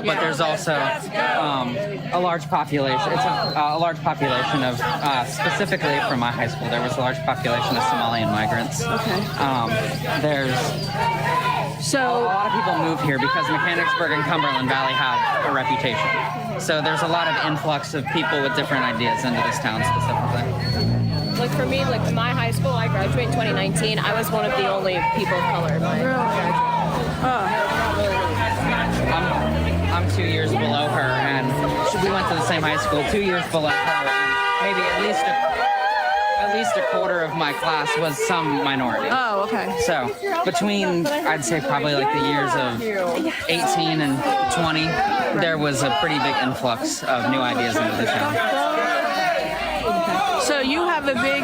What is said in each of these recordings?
but there's also a large population. It's a large population of, specifically from my high school, there was a large population of Somalian migrants. Okay. There's a lot of people move here because Mechanicsburg and Cumberland Valley have a reputation. So there's a lot of influx of people with different ideas into this town specifically. Like for me, like in my high school, I graduated in 2019. I was one of the only people of color in my graduation. I'm 2 years below her, and we went to the same high school. 2 years below her, and maybe at least a quarter of my class was some minority. Oh, okay. So between, I'd say probably like the years of 18 and 20, there was a pretty big influx of new ideas into the town. So you have a big,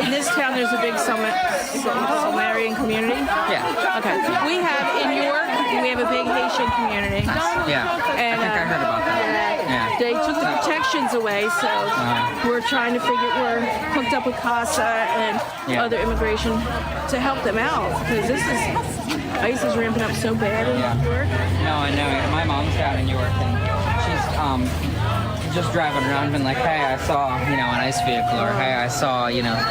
in this town there's a big Somalian community? Yeah. Okay. We have, in York, we have a big Haitian community. Yeah, And, I think I heard about that. Yeah. They took the protections away, so we're trying to we're hooked up with CASA and other immigration to help them out, because ICE is ramping up so bad in New York. No, I know. My mom's down in York, and she's just driving around been like, hey, I saw, an ICE vehicle, or hey, I saw,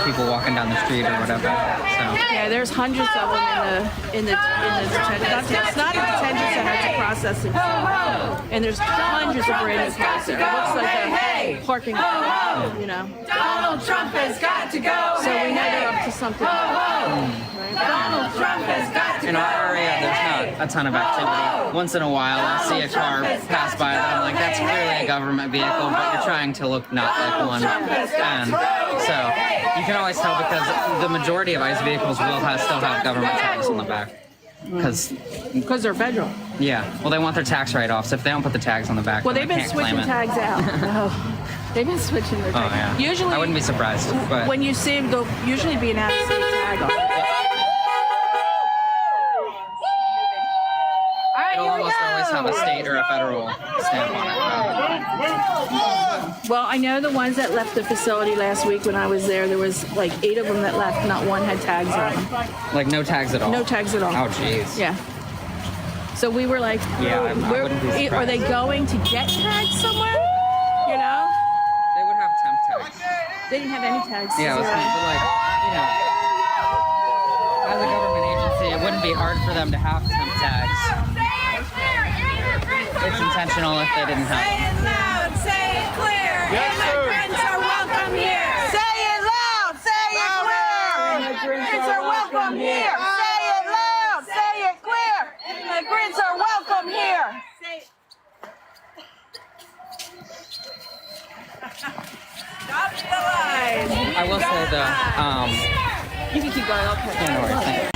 people walking down the street or whatever. So yeah, there's hundreds of them in the detention. It's not a detention center, it's a processing center. And there's hundreds of brand new cars there. It looks like a parking lot, Donald Trump has got to go. So we know they're up to something. Donald Trump has got to go. in our area, there's not a ton of activity. Once in a while, I'll see a car pass by that I'm like, that's clearly a government vehicle, but you're trying to look not like one. And so you can always tell because the majority of ICE vehicles will still have government tags on the back. Because they're federal. Yeah. Well, they want their tax write-offs. If they don't put the tags on the back, well, then they've they been can't claim switching it. tags out. No. They've been switching their tags. Oh, yeah. Usually, I wouldn't be surprised. But when you see them, they'll usually be an out-of-state tag on it. it'll almost always have a state or a federal stamp on it. Well, I know the ones that left the facility last week when I was there was like 8 of them that left. Not one had tags on them. Like no tags at all? No tags at all. Oh, jeez. Yeah. So we were like, yeah, I wouldn't be surprised. Are they going to get tags somewhere? You know? They would have temp tags. They didn't have any tags. Yeah, but like, as a government agency, it wouldn't be hard for them to have temp tags. It's intentional if they didn't have them. Say it loud, say it clear. Yes, sir. Immigrants are welcome here. Say it loud, say it clear. Immigrants are welcome here. Say it loud, say it clear. Immigrants are welcome here. Stop the line. I will say though, You can keep going. Okay. yeah, no worries, thank you.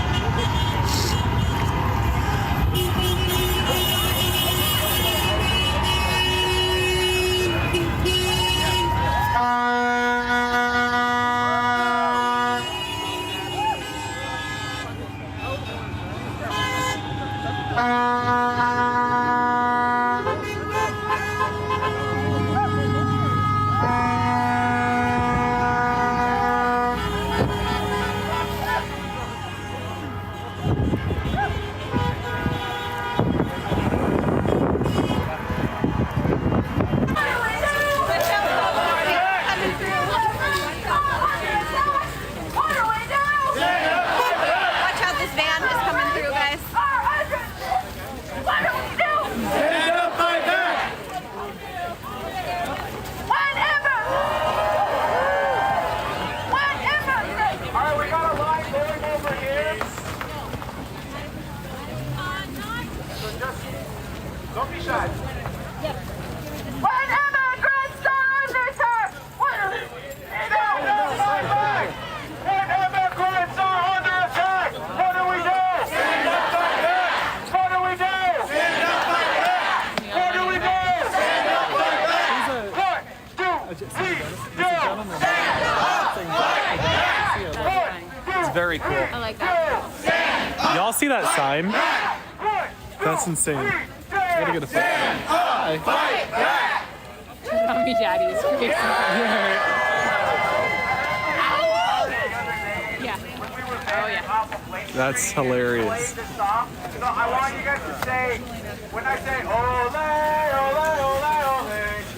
Watch out, this van is coming through, guys. Stand up, fight back! All right, we got a line going over here. So just don't be shy. When immigrants are under attack, Stand up, fight back! When immigrants are under attack, what do we do? Stand up, fight back! What do we do? Stand up, fight back! What do we do? Stand up, fight back! What do we do? Stand up, fight back! It's very cool. I like that. Y'all see that sign? That's insane. I gotta get a photo. Hi. Mommy Daddy is crazy. Yeah. Oh, yeah. That's hilarious. So I want you guys to say, when I say, ole,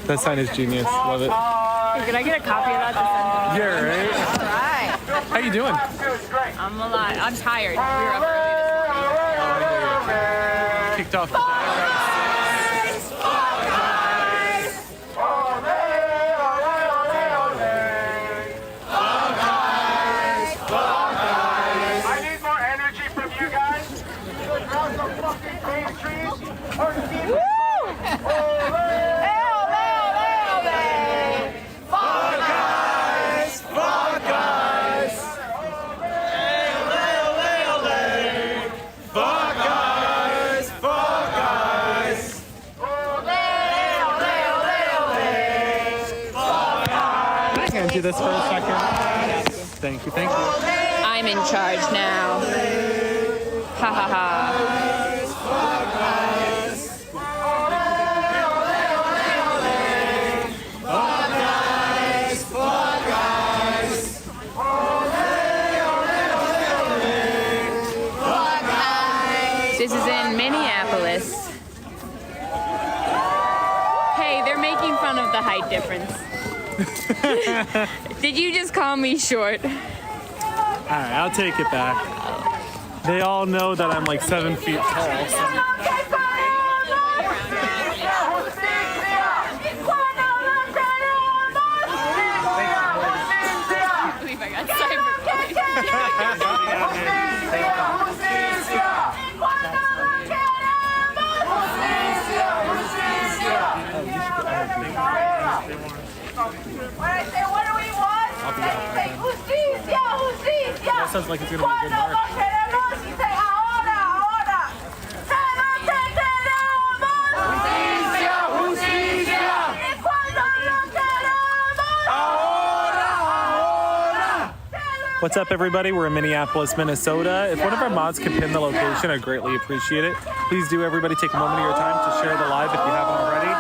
That sign is genius. Love it. Hey, could I get a copy of that to send Yeah, right? Right. How you doing? I'm alive. I'm tired. We were up early. Kicked off the day around 6. I need more energy from you guys. Out the fucking green trees or keep Do this for a second. Thank you, thank you. I'm in charge now. Ha ha ha. This is in Minneapolis. Hey, they're making fun of the height difference. Did you just call me short? Alright, I'll take it back. They all know that I'm like 7 feet tall. So. I believe I got cyberbullied. When I say, what do we want? They say, justicia, justicia. That sounds like it's gonna be a good march. Cuando lo queremos, y say, ahora, ahora. Se lo que queremos. Justicia, justicia. Y cuando lo queremos. Ahora, ahora. What's up, everybody? We're in Minneapolis, Minnesota. If one of our mods could pin the location, I'd greatly appreciate it. Please do, everybody, take a moment of your time to share the live if you haven't already.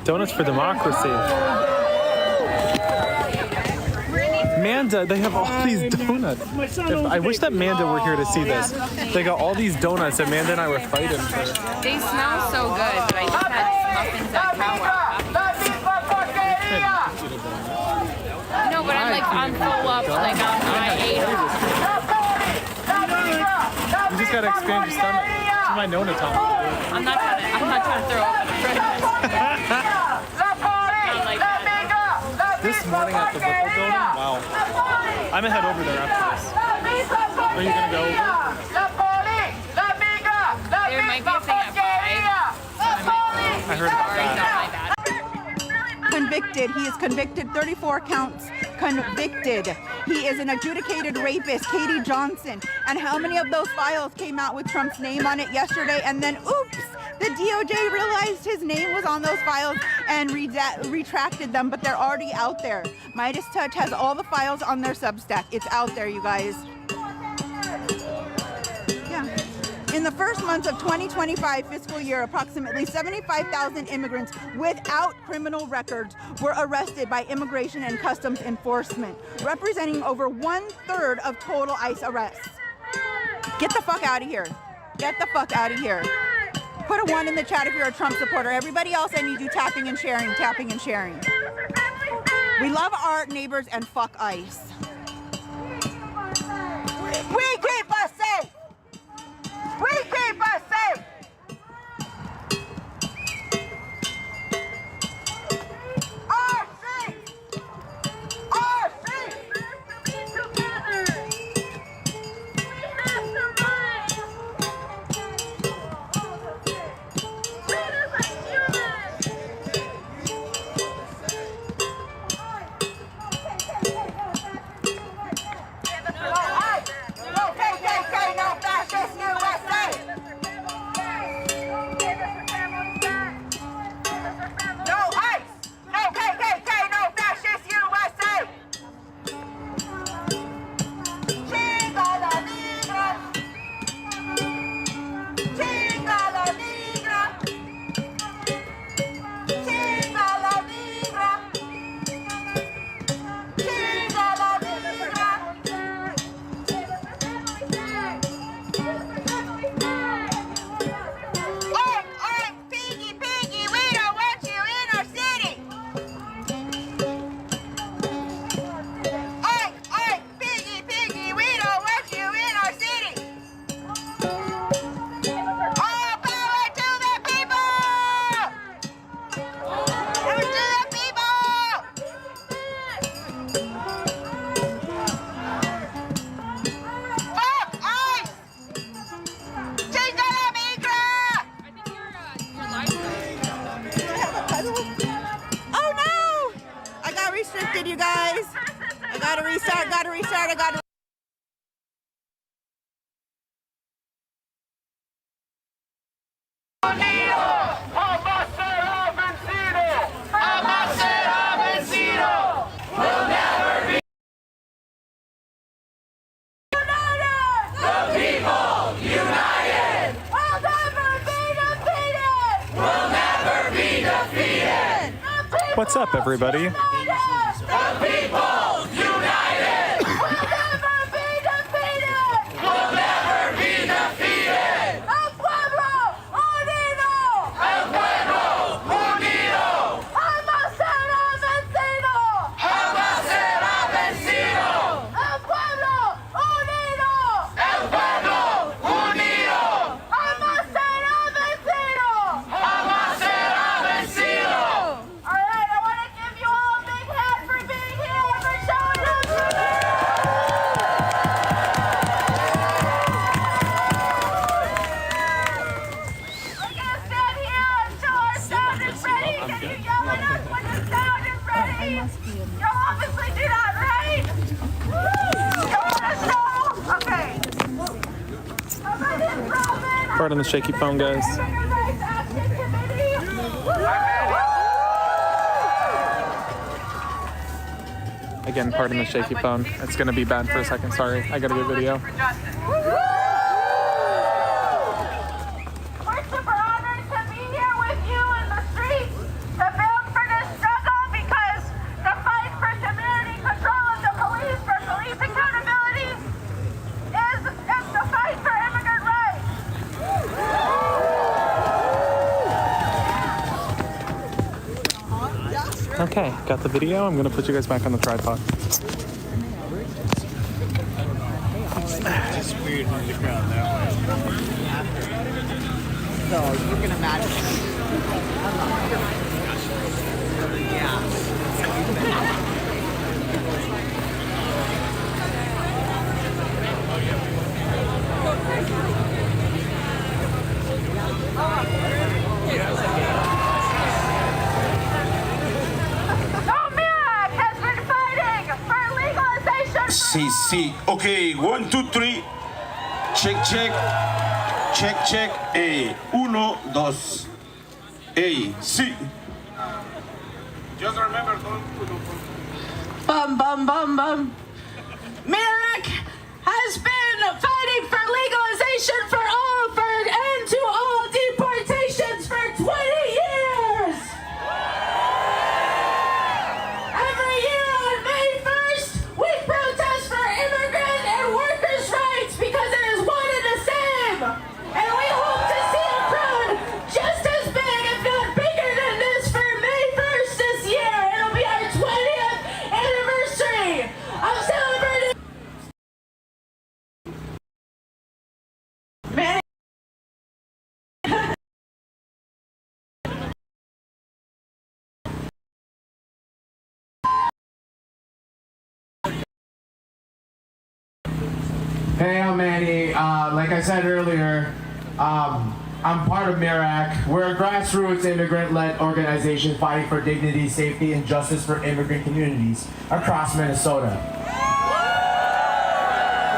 Donuts for democracy. Manda, they have all these donuts. I wish that Manda were here to see this. They got all these donuts that Manda and I were fighting for. They smell so good, but I just had muffins at Cowell. No, but I'm full up. Like I ate them. You just gotta expand your stomach. This is my donut time. I'm not trying to throw up in a protest. This morning at the Whipple building, wow. I'm gonna head over there after this. Are you gonna go over? There might be a thing at 5. I heard about that. Convicted. He is convicted, 34 counts. Convicted. He is an adjudicated rapist, Katie Johnson. And how many of those files came out with Trump's name on it yesterday? And then, oops, the DOJ realized his name was on those files and retracted them, but they're already out there. Midas Touch has all the files on their Substack. It's out there, you guys. Yeah. In the first months of 2025 fiscal year, approximately 75,000 immigrants without criminal records were arrested by Immigration and Customs Enforcement, representing over 1/3 of total ICE arrests. Get the fuck out of here. Get the fuck out of here. Put a 1 in the chat if you're a Trump supporter. Everybody else, I need you tapping and sharing, tapping and sharing. We love our neighbors and fuck ICE. We keep us safe. We keep us safe. Our streets. Our streets. Together. We have to rise. Treat us like humans. Okay. swear to God. What's up, everybody? The people united! We'll never be defeated! El pueblo unido! El pueblo unido! Jamás será vencido! Jamás será vencido! El pueblo unido! El pueblo unido! Jamás será vencido! Jamás será vencido! All right, I want to give you all a big hand for being here and for showing up today. We're going to stand here until our sound is ready. Can you yell at us when the sound is ready? You'll obviously do that, right? You want to show? Okay. My name is Robin. Pardon the shaky phone, guys. Immigrant Rights Action Committee. Again, pardon the shaky phone. It's gonna be bad for a second. Sorry, I gotta get video. We're super honored to be here with you in the streets to build for this struggle because the fight for community control of the police, for police accountability, is the fight for immigrant rights. Okay, got the video. I'm gonna put you guys back on the tripod. It's weird in the crowd that way. So you can imagine. Minneapolis has been fighting for legalization. Sí, sí. Okay, 1, 2, 3. Check, check. Check, check. 1, 2. Sí. Just remember, don't. Bum, bum, bum, bum. Merrick has been fighting for legalization for all, for end to all deportations for 20 years. Every year on May 1st, we protest for immigrant and workers' rights because it is one and the same. And we hope to see a crowd just as big, if not bigger than this, for May 1st this year. It'll be our 20th anniversary of celebrating. Man. Hey, I'm Manny. Like I said earlier, I'm part of MIRAC. We're a grassroots immigrant-led organization fighting for dignity, safety, and justice for immigrant communities across Minnesota.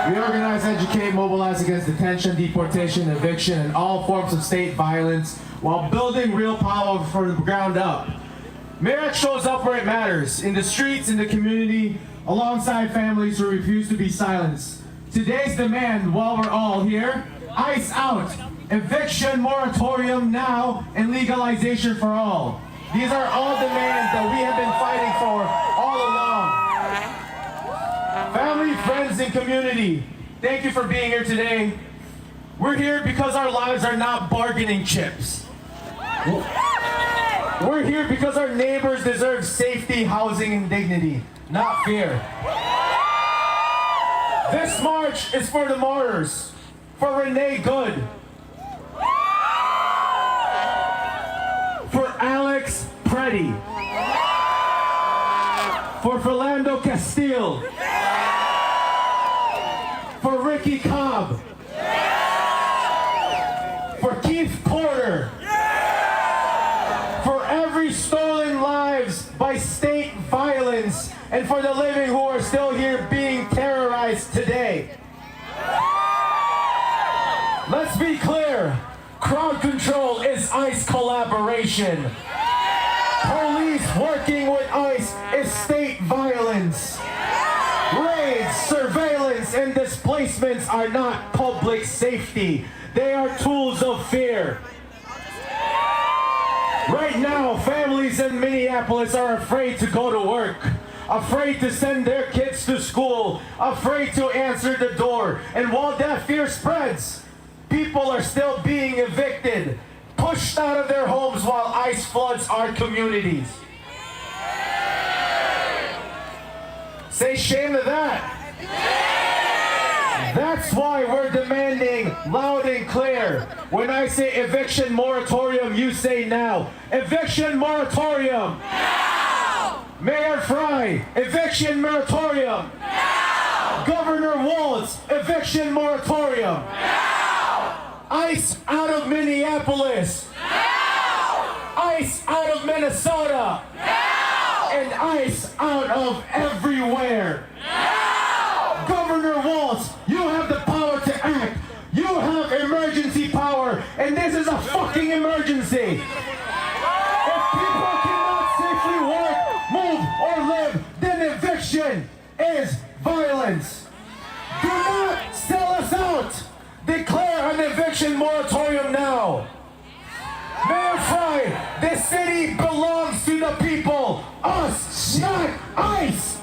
We organize, educate, mobilize against detention, deportation, eviction, and all forms of state violence while building real power from the ground up. MIRAC shows up where it matters, in the streets, in the community, alongside families who refuse to be silenced. Today's demand, while we're all here, ICE out, eviction moratorium now, and legalization for all. These are all demands that we have been fighting for all along. Family, friends, and community, thank you for being here today. We're here because our lives are not bargaining chips. We're here because our neighbors deserve safety, housing, and dignity, not fear. This march is for the martyrs, for Renee Good, for Alex Preddy, for Philando Castile, for Ricky Cobb, for Keith Porter, for every stolen lives by state violence, and for the living who are still here being terrorized Crowd control is ICE collaboration. Police working with ICE is state violence. Raids, surveillance, and displacements are not public safety. They are tools of fear. Right now, families in Minneapolis are afraid to go to work, afraid to send their kids to school, afraid to answer the door. And while that fear spreads, people are still being evicted, pushed out of their homes while ICE floods our communities. Say shame to that. That's why we're demanding loud and clear. When I say eviction moratorium, you say now. Eviction moratorium. Now! Mayor Fry, eviction moratorium. Now! Governor Walz, eviction moratorium. Now! ICE out of Minneapolis. Now! ICE out of Minnesota. Now! And ICE out of everywhere. Now! Governor Walz, you have the power to act. You have emergency power, and this is a fucking emergency. If people cannot safely work, move, or live, then eviction is violence. Do not sell us out. Declare an eviction moratorium now. Mayor Fry, this city belongs to the people. Us, not ICE.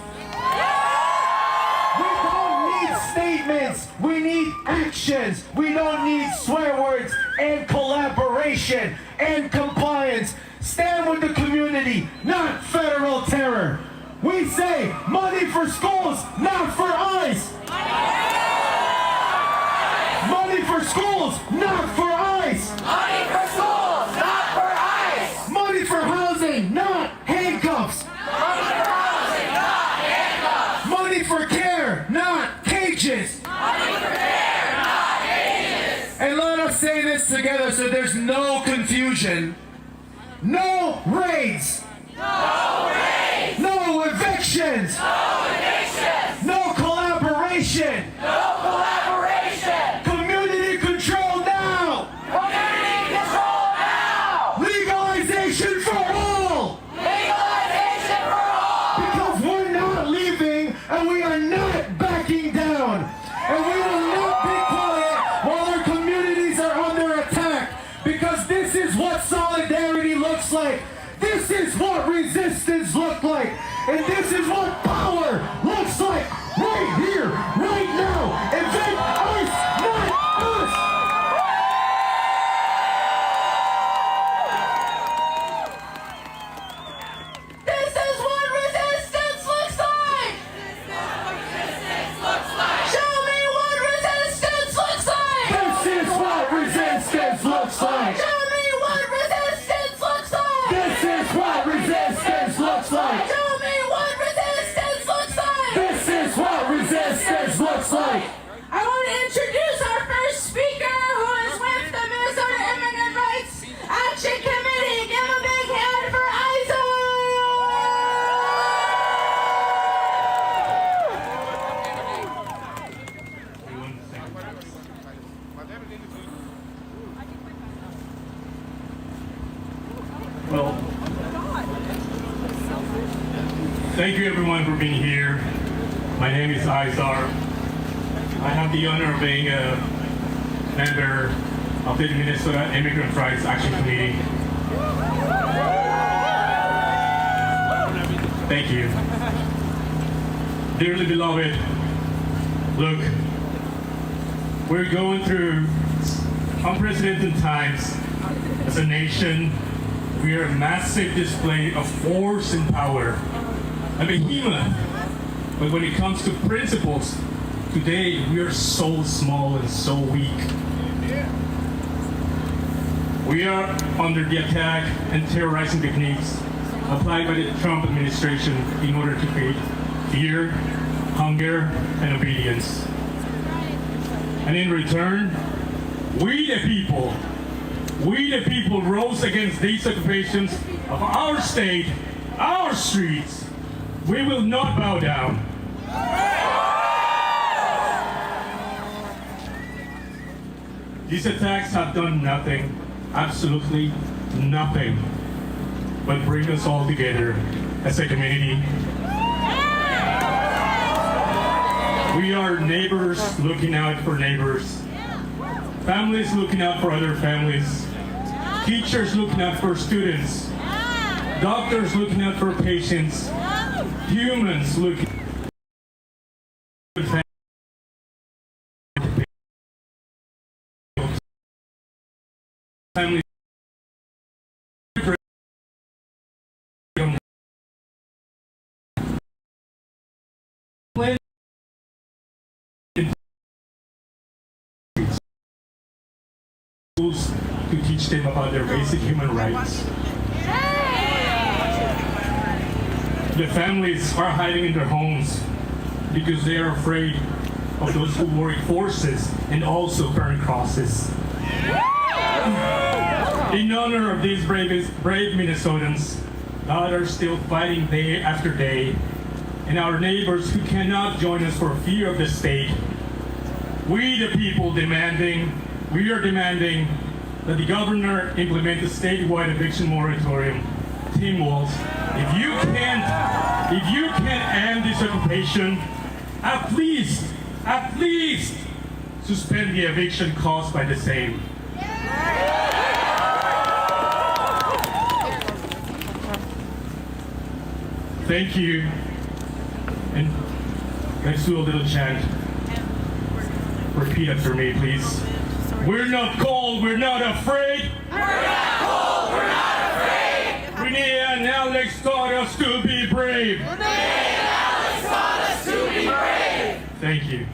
We don't need statements. We need actions. We don't need swear words and collaboration and compliance. Stand with the community, not federal terror. We say money for schools, not for ICE. Money for schools, not for ICE. Money for schools, not for ICE. Money for housing, not handcuffs. Money for housing, not handcuffs. Money for care, not cages. Money for care, not cages. And let us say this together so there's no confusion. No raids. No raids. No evictions. No evictions. No collaboration. No collaboration. Community control now. Community control now. Legalization for all. Legalization for all. Because we're not leaving and we are not backing down. And we will not be quiet while our communities are under attack. Because this is what solidarity looks like. This is what resistance looks like. And this is what power looks like right here, right now. Evict ICE, not us. This is what resistance looks like. Show me what resistance looks like. This is what resistance looks like. Show me what resistance looks like. This is what resistance looks like. Show me what resistance looks like. This is what resistance looks like. I want to introduce our first speaker, who is with the Minnesota Immigrant Rights Action Committee. Give a big hand for Isaac. Well, thank you everyone for being here. My name is Izar. I have the honor of being a member of the Minnesota Immigrant Rights Action Committee. Thank you. Dearly beloved, look, we're going through unprecedented times as a nation. We are a massive display of force and power, a behemoth. But when it comes to principles, today we are so small and so weak. We are under the attack and terrorizing techniques applied by the Trump administration in order to create fear, hunger, and obedience. And in return, we the people rose against these occupations of our state, our streets. We will not bow down. These attacks have done nothing, absolutely nothing, but bring us all together as a community. We are neighbors looking out for neighbors, families looking out for other families, teachers looking out for students, doctors looking out for patients, humans looking for families. Schools to teach them about their basic human rights. The families are hiding in their homes because they are afraid of those who work forces and also burn crosses. In honor of these brave Minnesotans that are still fighting day after day, and our neighbors who cannot join us for fear of the state, we the people we are demanding that the governor implement a statewide eviction moratorium. Team Walls, if you can't end this occupation, at least suspend the eviction caused by the same. Thank you. And let's do a little chant. Repeat after me, please. We're not cold, we're not afraid. We're not cold, we're not afraid. Renee and Alex taught us to be brave. Renee and Alex taught us to be brave. Thank you.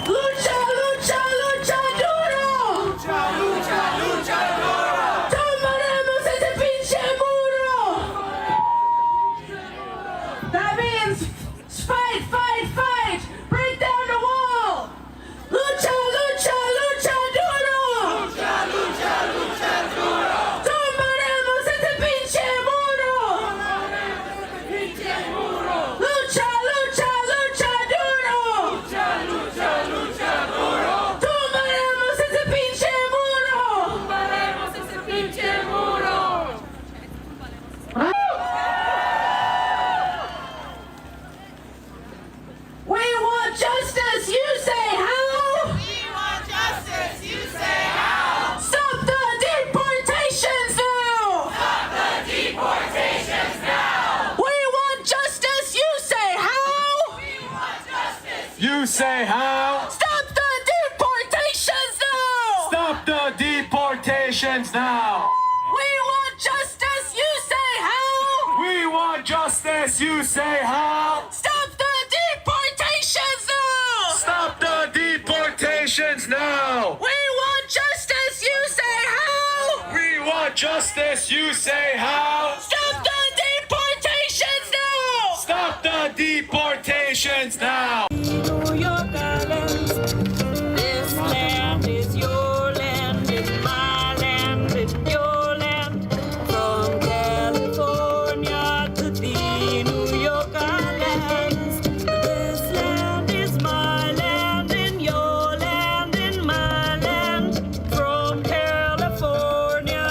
Lucha, lucha, lucha duro. Lucha, lucha, lucha duro. Tomaremos ese pinche muro. That means fight, fight, fight. Break down the wall. Lucha, lucha, lucha duro. Lucha, lucha, lucha duro. Tomaremos ese pinche muro. Pinche muro. Lucha, lucha, lucha duro. Lucha, lucha, lucha duro. Tomaremos ese pinche muro. Tumbaremos ese pinche muro. We want justice, you say how? We want justice, you say how? Stop the deportations now! Stop the deportations now! We want justice, you say how? We want justice. You say how? Stop the deportations now! Stop the deportations now! We want justice, you say how? We want justice, you say how? Stop the deportations now! Stop the deportations now! We want justice, you say how? We want justice, you say how? Stop the deportations now! Stop the deportations now! New York Island. This land is your land, it's my land, it's your land. From California to the New York Islands. This land is my land, and your land, and my land. From California.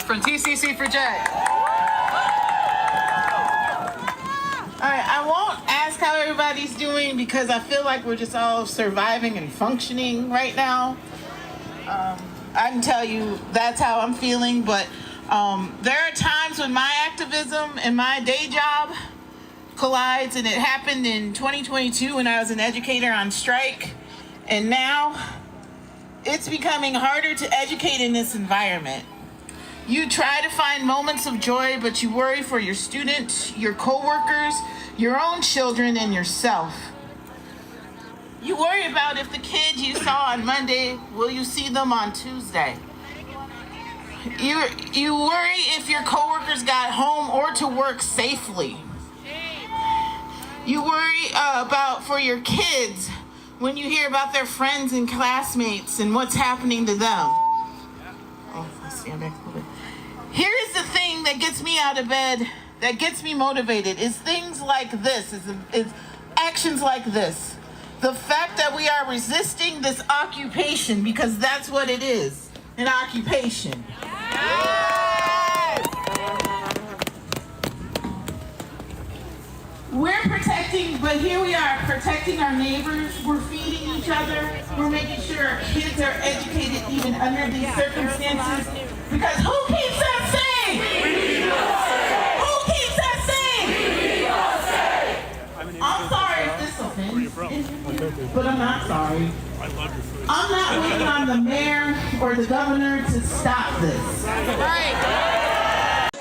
From TCC for J. Alright, I won't ask how everybody's doing because I feel like we're just all surviving and functioning right now. I can tell you that's how I'm feeling, but there are times when my activism and my day job collides, and it happened in 2022 when I was an educator on strike, and now it's becoming harder to educate in this environment. You try to find moments of joy, but you worry for your students, your coworkers, your own children, and yourself. You worry about if the kids you saw on Monday, will you see them on Tuesday? You worry if your coworkers got home or to work safely. You worry about for your kids when you hear about their friends and classmates and what's happening to them. Oh, let's stand back a little bit. Here's the thing that gets me out of bed, that gets me motivated, is things like this, is actions like this. The fact that we are resisting this occupation, because that's what it is, an occupation. We're protecting, but here we are, protecting our neighbors. We're feeding each other. We're making sure our kids are educated even under these circumstances. Because who keeps us safe? Who keeps us safe? I'm sorry if this offends, but I'm not sorry. I'm not waiting on the mayor or the governor to stop this. Right.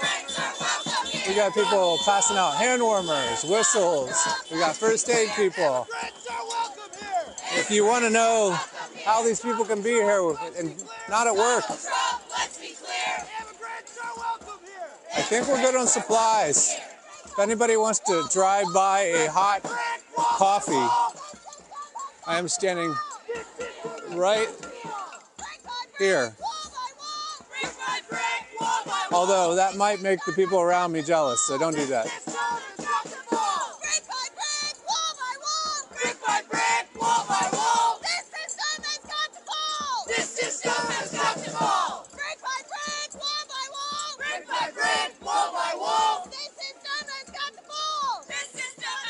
We got people passing out hand warmers, whistles. We got first aid people. If you want to know how these people can be here and not at work, I think we're good on supplies. If anybody wants to drive by a hot coffee, I am standing right here. Although that might make the people around me jealous, so don't do that.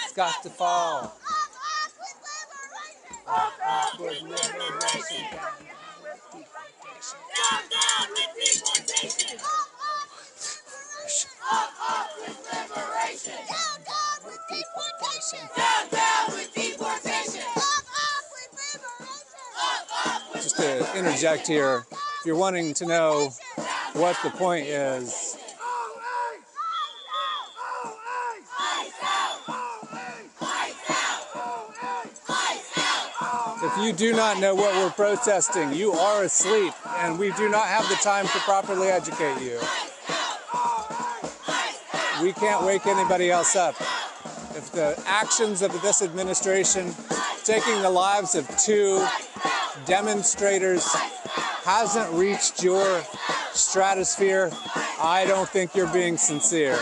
It's got to fall. Up with liberation. Down, down with deportation. Up with liberation. Down, down with deportation. Down, down with deportation. Up with liberation. Just to interject here, if you're wanting to know what the point is, if you do not know what we're protesting, you are asleep, and we do not have the time to properly educate you. We can't wake anybody else up. If the actions of this administration, taking the lives of 2 demonstrators, hasn't reached your stratosphere, I don't think you're being sincere.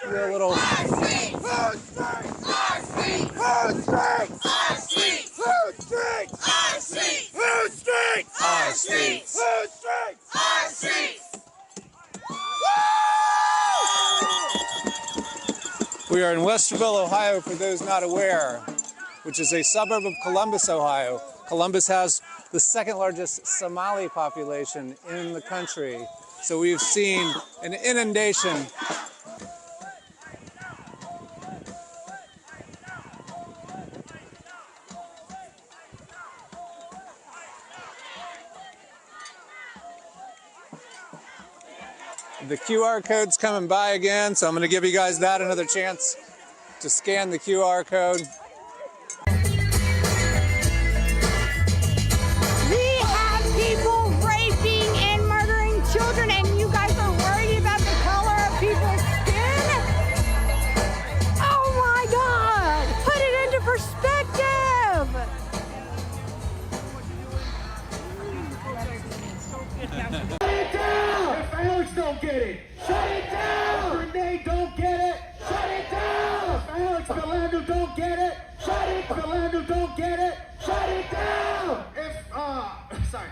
A little We are in Westerville, Ohio, for those not aware, which is a suburb of Columbus, Ohio. Columbus has the 2nd largest Somali population in the country. So we've seen an inundation . The QR code's coming by again, so I'm going to give you guys that another chance to scan the QR code. We have people raping and murdering children, and you guys are worried about the color of people's skin? Oh my God! Put it into perspective! Alex don't get it. Shut it down. If Renee don't get it. Shut it down. If Alex Philando don't get it. Shut it. Philando don't get it. Shut it down.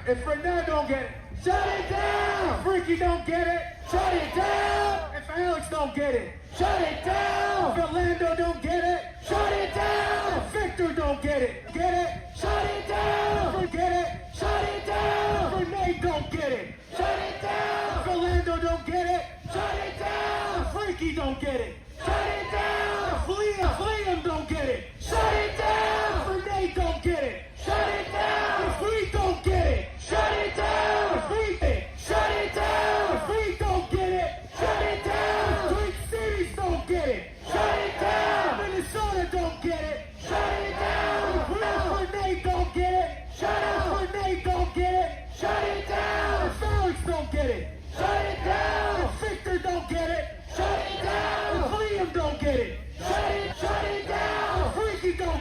If Renee don't get it. Shut it down. Freaky don't get it. Shut it down. If Alex don't get it. Shut it down. If Philando don't get it. Shut it down. If Victor don't get it. Get it. Shut it down. Forget it. Shut it down. Renee don't get it. Shut it down! Philando don't get it! Shut it down! Freaky don't get it! Shut it down! Liam don't get it! Shut it down! Renee don't get it! Shut it down! Free don't get it! Shut it down! Free shut it down! Free don't get it! Shut it down! Twin Cities don't get it! Shut it down! Minnesota don't get it!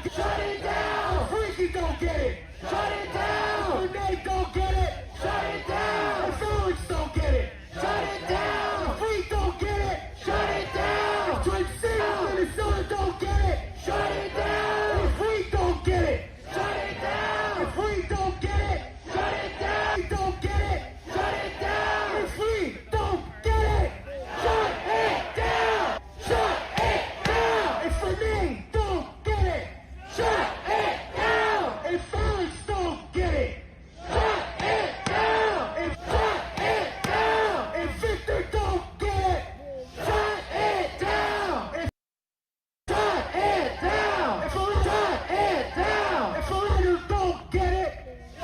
Shut it down. Freaky don't get it. Shut it down. Nate don't get it. Shut it down. Felix don't get it. Shut it down. Free don't get it. Shut it down. Twin Cities, Minnesota don't get it. Shut it down. Free don't get it. Shut it down. Free don't get it. Shut it down. Free don't get it. Shut it down. Free don't get it. Shut it down. Shut it down. If Renee don't get it. Shut it down. If Felix don't get it. Shut it down. If shut it down. If Victor don't get it. Shut it down. If shut it down. If shut it down. If Leonard don't get it.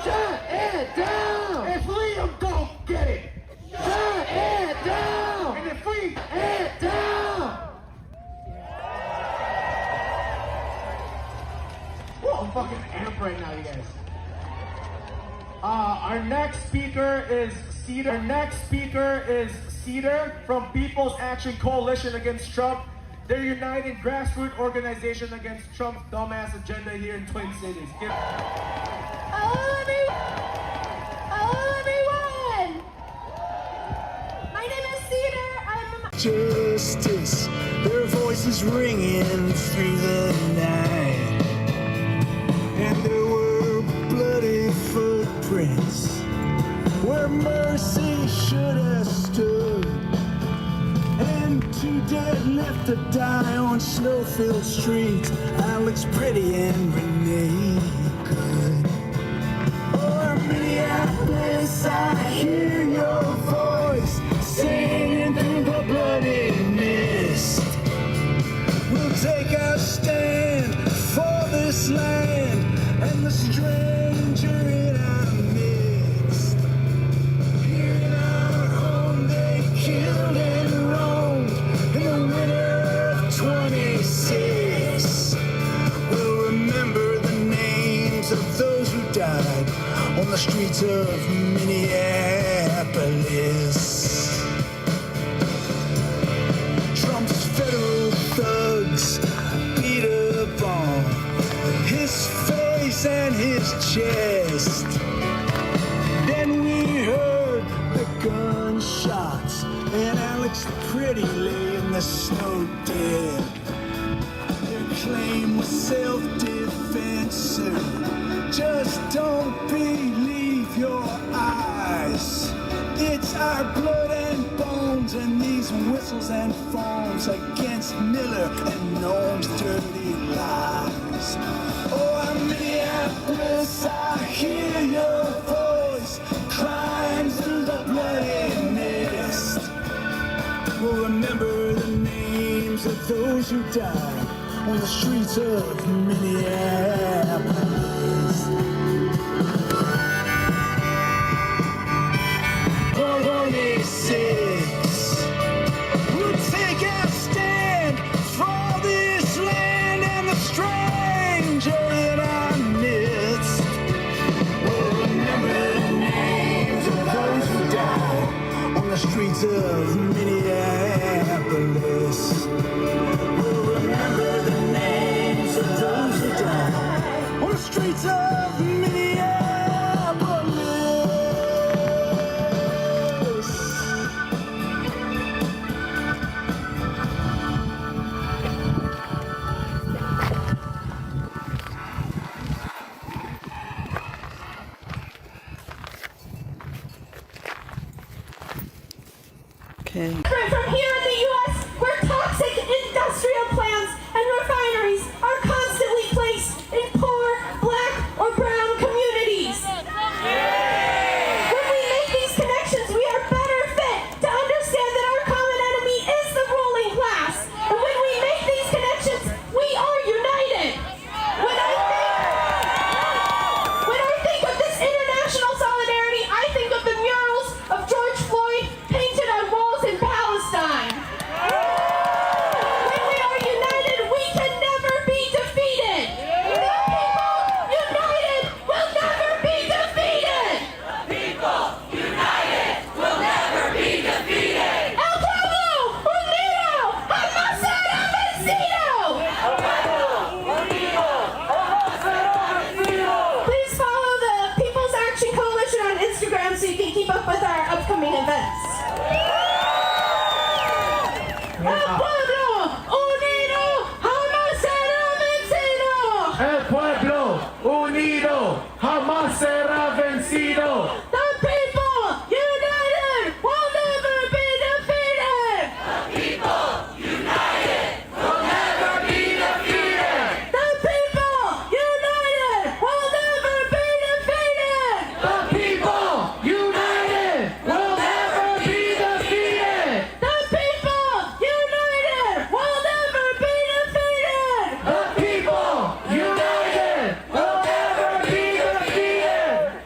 Shut it down. If Liam don't get it. Shut it down. And if we it down. Whoa, I'm fucking amped right now, you guys. Our next speaker is Cedar. Our next speaker is Cedar from People's Action Coalition Against Trump. They're a united grassroots organization against Trump's dumbass agenda here in Twin Cities. Hello everyone! My name is Cedar. I'm Justice, their voices ringing through the night. And there were bloody footprints where mercy should have stood. And two dead left to die on snow-filled streets, Alex Pretty and Renee Good. Oh, Minneapolis, I hear your voice singing through the bloody mist. We'll take our stand for this land and the stranger in our midst. Here in our home they killed and roamed in the winter of 26. We'll remember the names of those who died on the streets of Minneapolis. Trump's federal thugs beat up on his face and his chest. Then we heard the gunshots and Alex Pretty lay in the snow dead. Their claim was self-defense, sir. Just don't believe your eyes. It's our blood and bones and these whistles and foams against Miller and Noam's dirty lies. Oh, Minneapolis, I hear your voice crying through the bloody mist. We'll remember the names of those who died on the streets of Minneapolis. 26. We'll take our stand for this land and the stranger in our midst. We'll remember the names of those who died on the streets of Minneapolis. We'll remember the names of those who died on the streets of Minneapolis. From here in the U.S., where toxic industrial plants and refineries are constantly placed in poor, black, or brown communities. When we make these connections, we are better fit to understand that our common enemy is the ruling class. And when we make these connections, we are united. When I think of this international solidarity, I think of the murals of George Floyd painted on walls in Palestine. será vencido. The people united will never be defeated. The people united will never be defeated. The people united will never be defeated. The people united will never be defeated. The people united will never be defeated. The people united will never be defeated.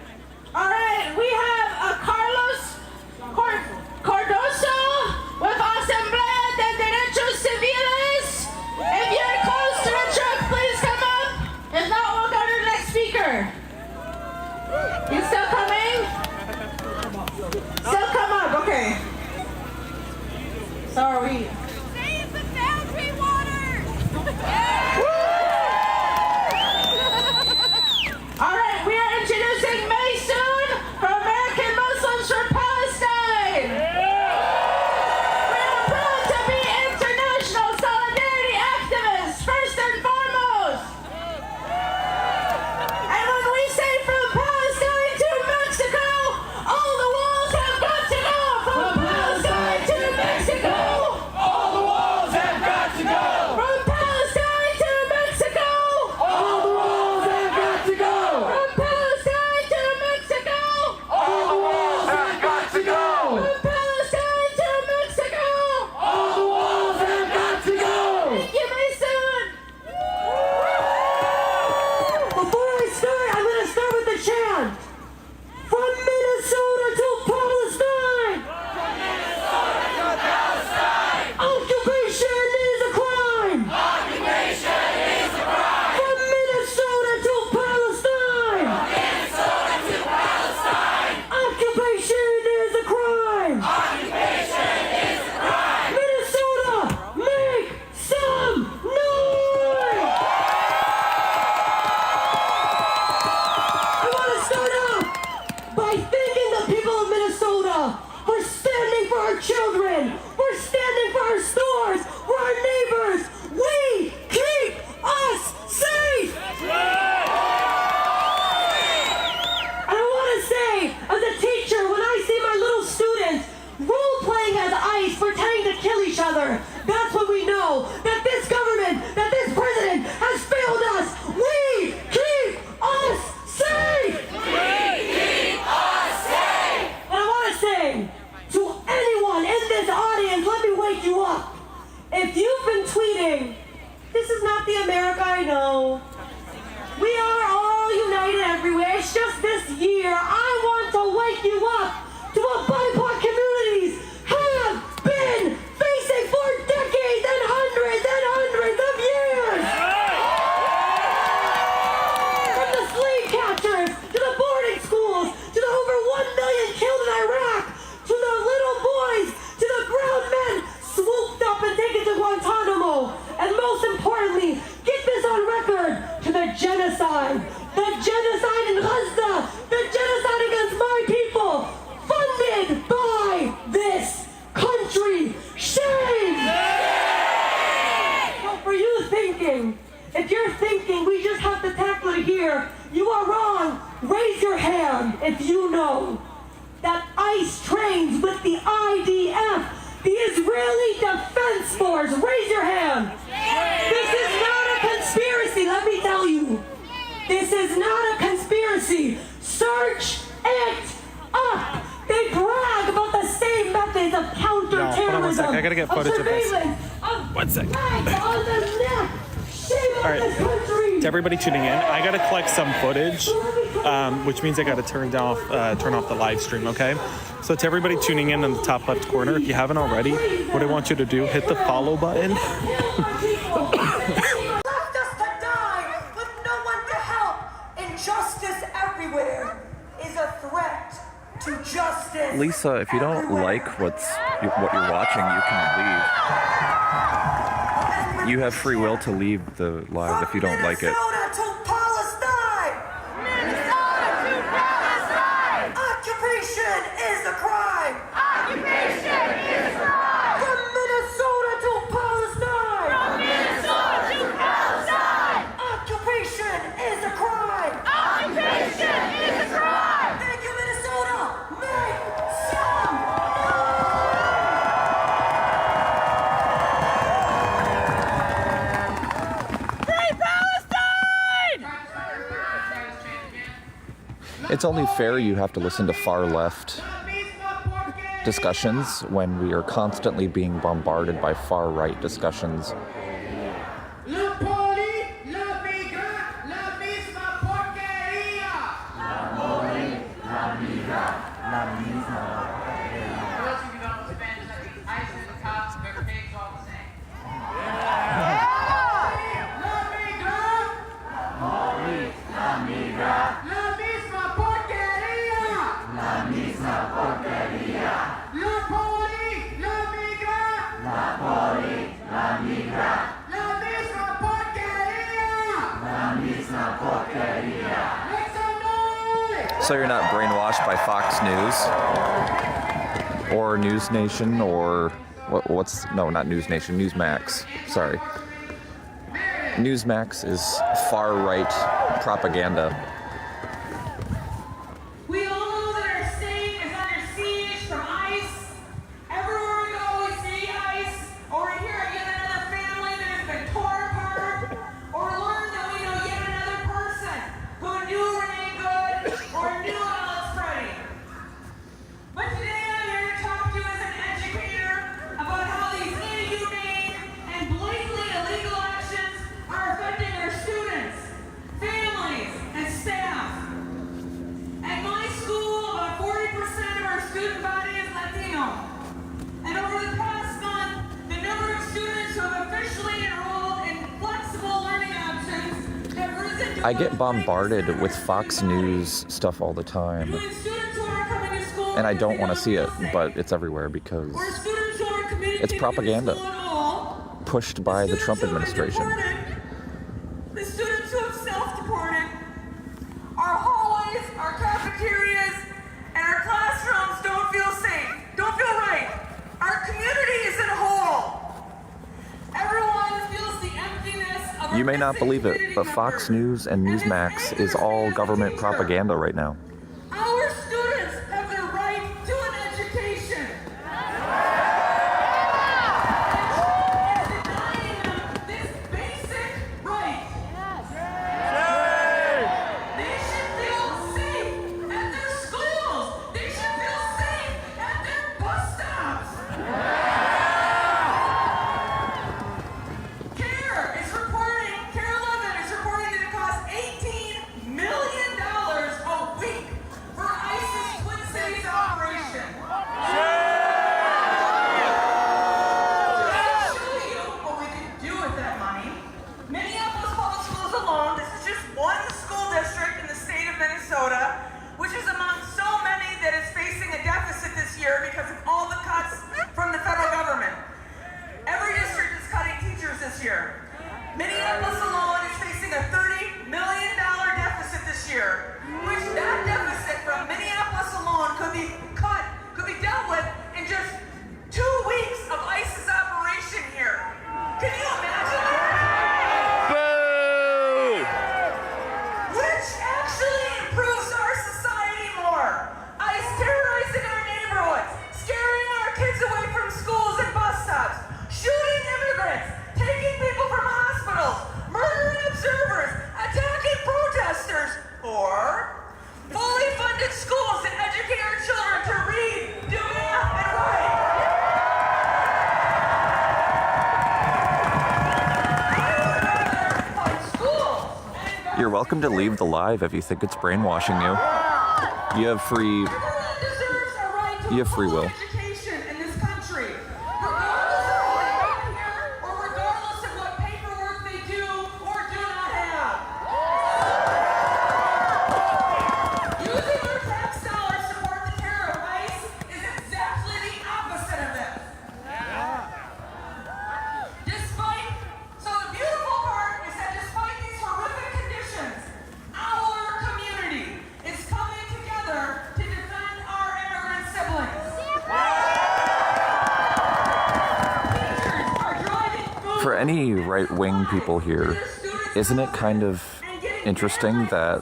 All right, we have a Carlos Cardoso with Asamblea de Derechos Civiles. If you're close to the truck, please come up. If not, we'll go to the next speaker. You still coming? Still come up, okay. Sorry. Save the boundary waters! All right, we are introducing Maysoon from American Muslims for Palestine. We are proud to be international solidarity activists, first and foremost. And when we say from Palestine to Mexico, all the walls have got to go. From Palestine to Mexico, All the walls have got to go. from Palestine to Mexico, All the walls have got to go. from Palestine to Mexico, All the walls have got to go. from Palestine to Mexico. All the walls have got to go. Thank you, Maysoon. Before I start, I'm going to start with the chant. From Minnesota to Palestine. Occupation is a crime. Occupation is a crime. From Minnesota to Palestine. Minnesota to Palestine. Occupation is a crime. Occupation is a crime. Minnesota, make some noise. I want to start off by thanking the people of Minnesota for standing for our children, for standing for our stores, for our neighbors. We keep us safe. And I want to say, as a teacher, when I see my little students role-playing as ICE, pretending to kill each other, that's when we know that this government, that this president has failed us. We keep us safe. And I want to say to anyone in this audience, let me wake you up. If you've been tweeting, this is not the America I know. We are all united everywhere. It's just this year. I want to wake you up to what BIPOC communities have been facing for decades and hundreds of years. From the slave catchers, to the boarding schools, to the over 1 million killed in Iraq, to the little boys, to the grown men swooped up and taken to Guantanamo. And most importantly, get this on record, to the genocide. The genocide in Gaza, the genocide against my people, funded by this country. Shame! So for you thinking, if you're thinking we just have to tackle it here, you are wrong. Raise your hand if you know that ICE trains with the IDF, the Israeli Defense Force. Raise your hand. This is not a conspiracy, let me tell you. This is not a conspiracy. Search it up. They brag about the same methods of counterterrorism. Hold on 1 second. I gotta get footage of this. 1 second. All right, to everybody tuning in, I gotta collect some footage, which means I gotta turn off the live stream. Okay. So to everybody tuning in the top left corner, if you haven't already, what I want you to do, hit the follow button. Left us to die with no one to help. Injustice everywhere is a threat to justice. Lisa, if you don't like what you're watching, you can leave. You have free will to leave the live if you don't like it. Minnesota to Palestine. Minnesota to Palestine. Occupation is a crime. Occupation is a crime. From Minnesota to Palestine. From Minnesota to Palestine. Occupation is a crime. Occupation is a crime. It's only fair you have to listen to far left discussions when we are constantly being bombarded by far right discussions. So you're not brainwashed by Fox News or News Nation or not News Nation, Newsmax. Sorry. Newsmax is far right propaganda. We all know that our state is under siege from ICE. Everywhere we go, we see ICE, or we hear yet another family that has been torn apart, or learn that we know yet another person who knew Renee Good or knew Alex Freddie. But today I'm here to talk to you as an educator about how these inhumane and blatantly illegal actions are affecting our students, families, and staff. At my school, about 40% of our student body is Latino. And over the past month, the number of students who have officially enrolled in flexible learning options have risen to I get bombarded with Fox News stuff all the time. And I don't want to see it, but it's everywhere because it's propaganda pushed by the Trump administration. The students who have self-deported, our hallways, our cafeterias, and our classrooms don't feel safe, don't feel right. Our community is in a hole. Everyone feels the emptiness of You may not believe it, but Fox News and Newsmax is all government propaganda right now. our students have their right to an education. Denying them this basic right. They should feel safe at their schools. They should feel safe at their bus stops. CARE 11 is reporting that it costs $18 million a week for ICE's Twin Cities operation. To show you what we can do with that money, Minneapolis Public Schools alone, this is just one school district in the state of Minnesota, which is among so many that is facing a deficit this year because of all the cuts from the federal government. Every district is cutting teachers this year. Minneapolis alone is facing a $30 million deficit this year, which that deficit from Minneapolis alone could be dealt with in just 2 weeks of ICE's operation here. Can you imagine that? Boo! Which actually improves our society more. ICE terrorizing our neighborhoods, scaring our kids away from schools and bus stops, shooting immigrants, taking people from hospitals, murdering observers, attacking protesters, or fully funded schools that educate our children to read, do math, and write. You're welcome to leave the live if you think it's brainwashing you. You have free will. Education in this country, regardless of who they got here, or regardless of what paperwork they do or do not have. Using our tax dollars to support the terror of ICE is exactly the opposite of this. So the beautiful part is that despite these horrific conditions, our community is coming together to defend our immigrant siblings. For any right-wing people here, isn't it kind of interesting that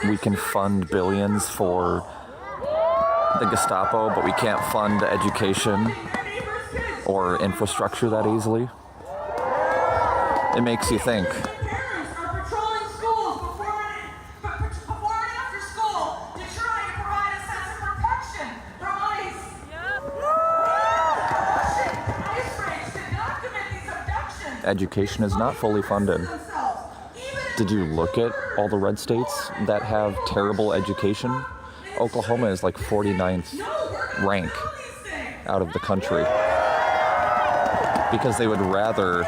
we can fund billions for the Gestapo, but we can't fund education or infrastructure that easily? It makes you think. Parents are patrolling schools before and after school education is not fully funded. Did you look at all the red states that have terrible education? Oklahoma is like 49th rank out of the country because they would rather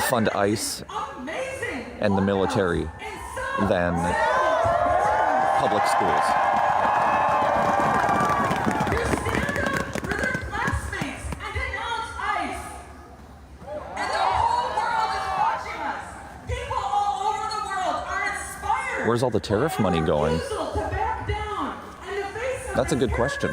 fund ICE and the military than public schools. Where's all the tariff money going? That's a good question.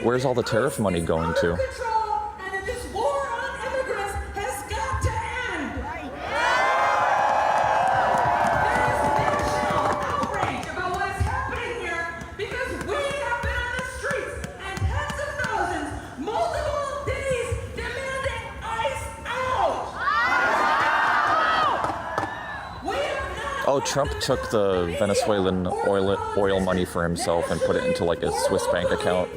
Where's all the tariff money going to? Oh, Trump took the Venezuelan oil money for himself and put it into like a Swiss bank account.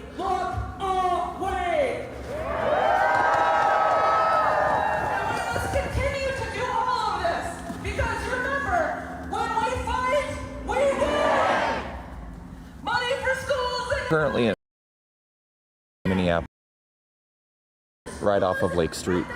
Currently in Minneapolis, right off of Lake Street.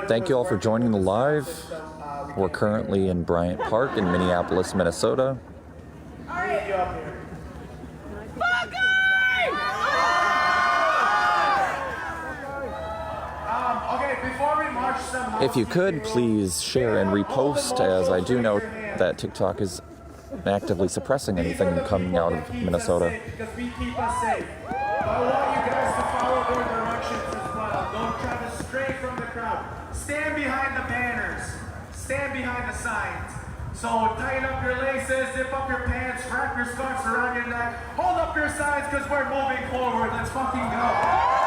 Thank you all for joining the live. We're currently in Bryant Park in Minneapolis, Minnesota. If you could, please share and repost, as I do know that TikTok is actively suppressing anything coming out of Minnesota. Because we keep us safe. I want you guys to follow their directions as well. Don't try to stray from the crowd. Stand behind the banners. Stand behind the signs. So tighten up your laces, zip up your pants, wrap your scarves around your neck, hold up your signs because we're moving forward. Let's fucking go.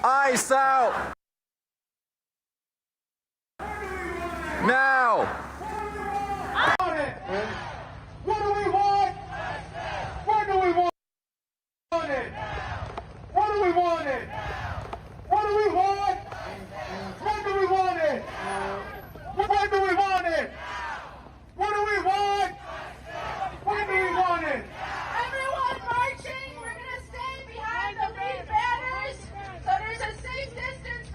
Ice out! Now! What do we want? Where do we want it? What do we want it? What do we want? When do we want it? When do we want it? What do we want? When do we want it? Everyone marching, we're going to stay behind the lead banners so there's a safe distance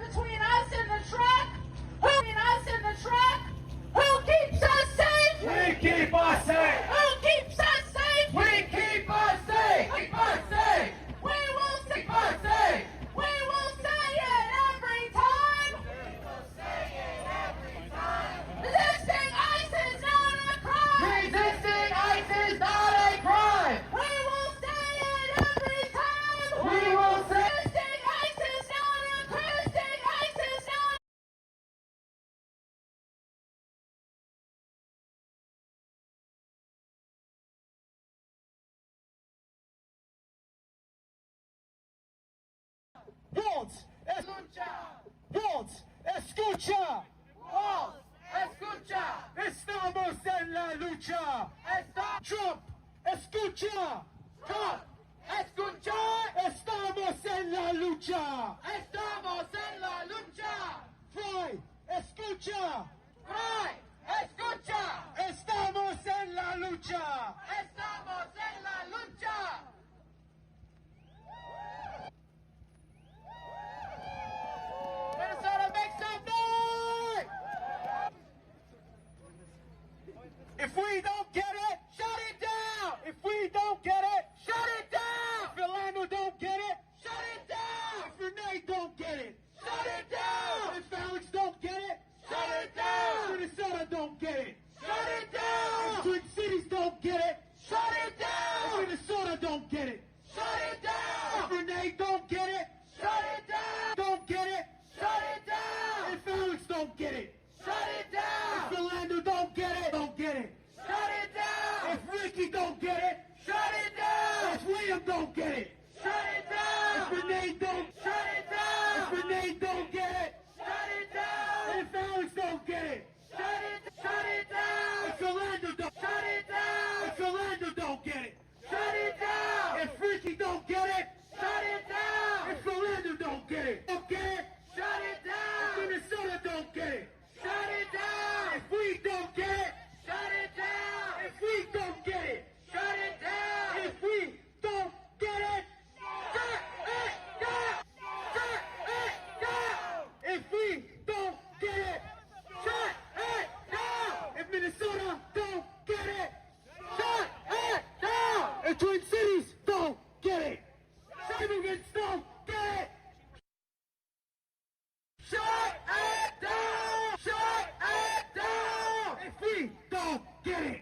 Waltz, Waltz, escucha. Waltz, escucha. Estamos en la lucha. Trump, escucha. Trump, escucha. Estamos en la lucha. Estamos en la lucha. Fry, escucha. Fry, escucha. Estamos en la lucha. Estamos en la lucha. Minnesota, make some noise! If we don't get it, shut it down! If we don't get it, shut it down! If Orlando don't get it, shut it down! If Renee don't get it, shut it down! If Alex don't get it, shut it down! If Minnesota don't get it, shut it down! If Twin Cities don't get it, shut it down! If Minnesota don't get it, shut it down! If Renee don't get it, shut it down! Don't get it, shut it down! If Alex don't get it, shut it down! If Orlando don't get it, shut it down! If Ricky don't get it, shut it down! If William don't get it, shut it down! If Renee don't, shut it down! If Renee don't get it, shut it down! If Alex don't get it, shut it down! If Orlando don't, shut it down! If Orlando don't get it, shut it down! If Ricky don't get it, shut it down! If Orlando don't get it, shut it down! If Minnesota don't get it, shut it down! If we don't get it, shut it down! If we don't get it, shut it down! If we don't get it, shut it down! Shut it down! If we don't get it, shut it down! If Minnesota don't get it, shut it down! If Twin Cities don't get it, immigrants don't get it, shut it down! Shut it down! If we don't get it,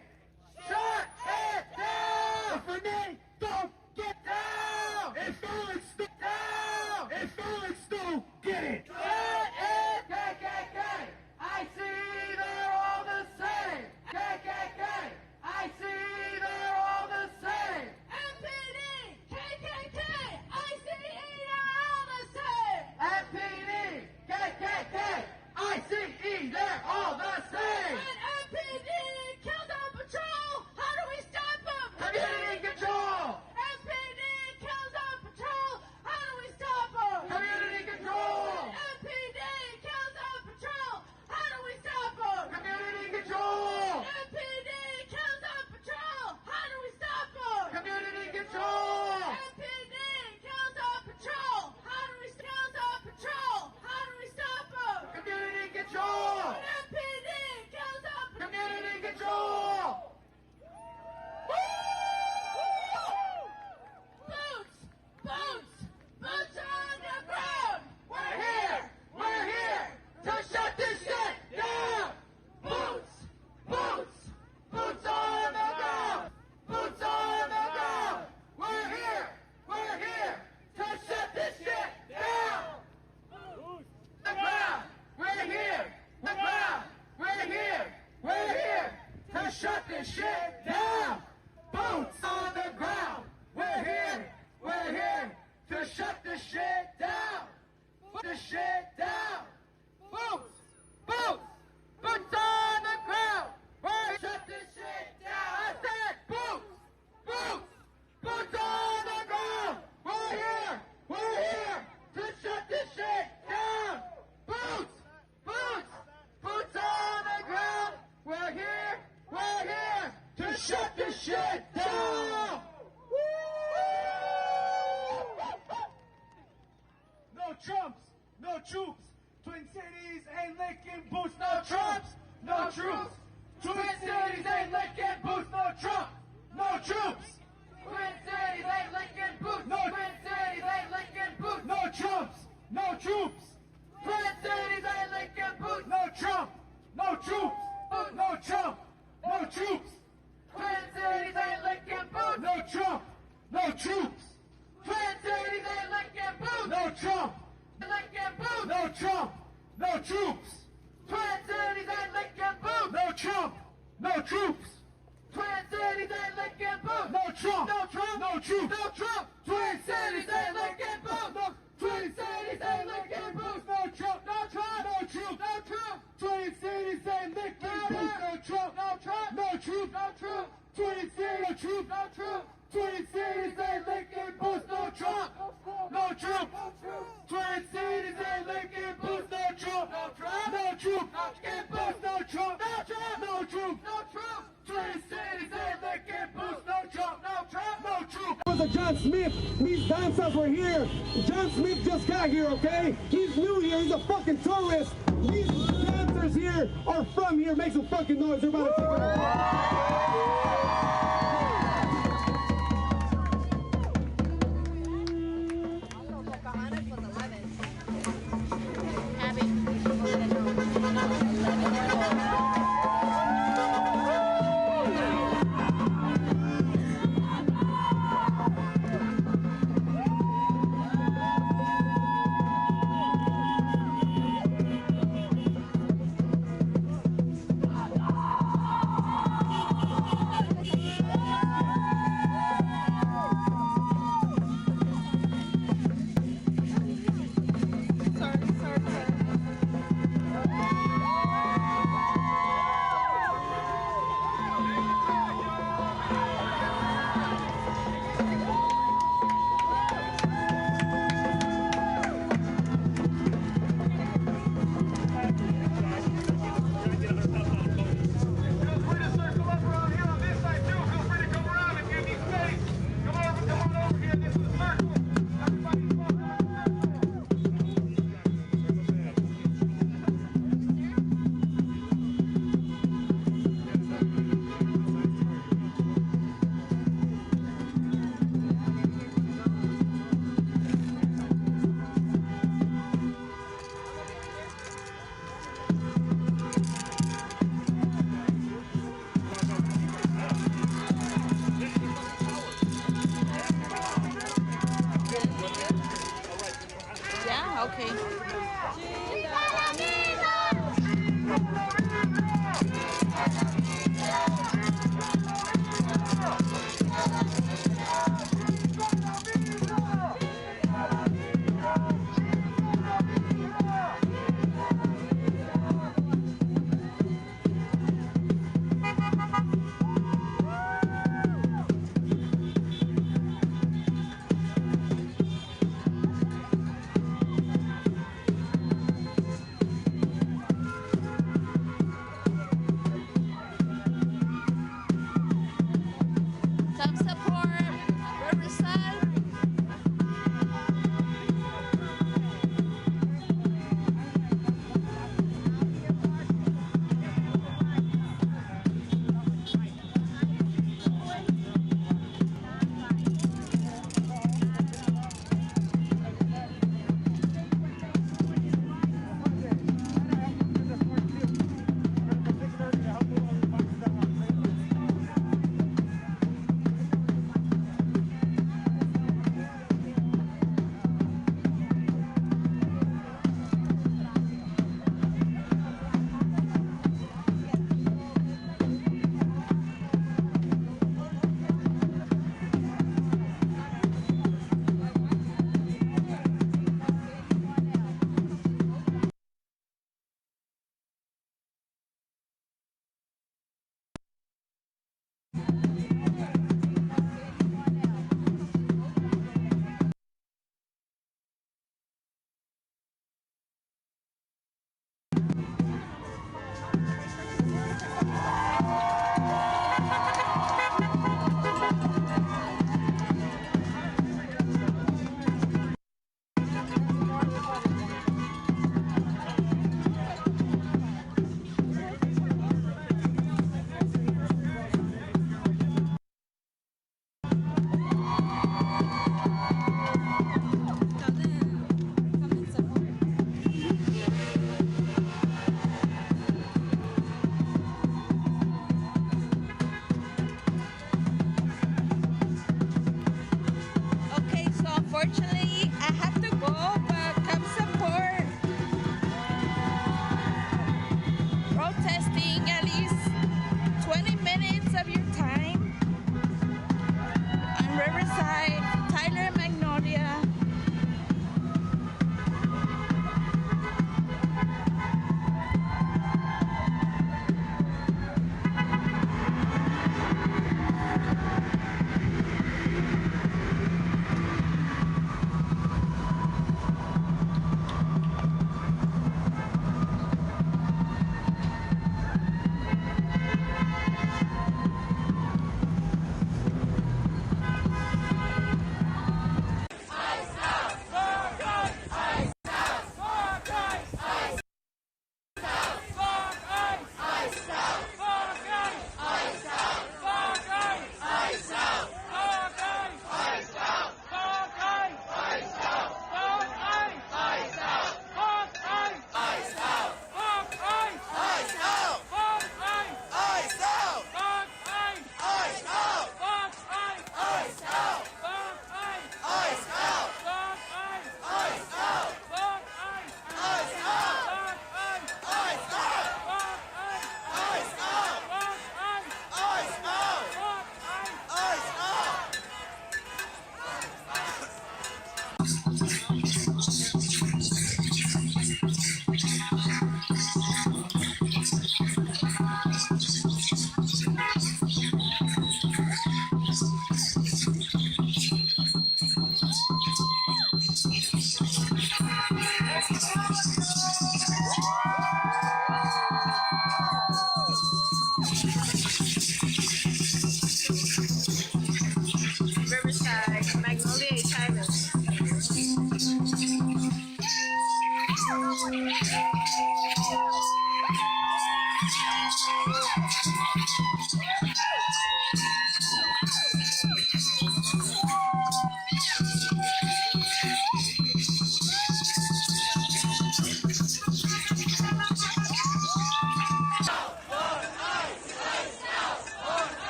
shut it down! If Renee don't get down! If Alex don't down! If Alex don't get it, shut it! KKK! I see they're all the same! KKK! I see they're all the same! MPD, KKK, ICE, they're all the same. MPD, KKK, ICE, they're all the same! When MPD kills on patrol, how do we stop them? Community control! MPD kills on patrol, how do we stop them? Community control! When MPD kills on patrol, how do we stop them? Community control! MPD kills on patrol, how do we stop them? Community control! MPD kills on patrol, how do we stop them? Community control! MPD kills on patrol. Community control! Boots! Boots! Boots on the ground! We're here! We're here to shut this shit down! Boots! Boots! Boots on the ground! Boots on the ground! We're here! We're here to shut this shit down! The ground! We're here! The ground! We're here! We're here to shut this shit down! Boots on the ground! We're here! We're here to shut this shit down! Put this shit down! Boots! Boots! Boots on the ground! We're shut this shit down! I said boots! Boots! Boots on the ground! We're here! We're here to shut this shit down! Boots! Boots! Boots on the ground! We're here! We're here to shut this shit down! No Trumps! No troops! Twin Cities ain't licking boots! No Trumps! No troops! Twin Cities ain't licking boots! No Trump! No troops! Twin Cities ain't licking boots! No Twin Cities ain't licking boots! No Trumps! No troops! Twin Cities ain't licking boots! No Trump! No troops! No Trump! No troops! Twin Cities ain't licking boots! No Trump! No troops! Twin Cities ain't licking boots! No Trump! Licking boots! No Trump! No troops! Twin Cities ain't licking boots! No Trump! No troops! Twin Cities ain't licking boots! No Trump! No Trump! No troops! No Trump! Twin Cities ain't licking boots! No Twin Cities! No Trump, no Trump, no truth, no truth. Twin Cities, no truth, no truth. Twin Cities ain't Lincoln Boost, no Trump, no Trump. Twin Cities ain't Lincoln Boost, no Trump, no Trump, no truth. Lincoln Boost, no Trump, no Trump, no truth, no Trump. Twin Cities ain't Lincoln Boost, no Trump, no Trump, no truth. Was a John Smith. These dancers were here. John Smith just got here, okay? He's new here. He's a fucking tourist. These dancers here are from here. Make some fucking noise. They're about to take it.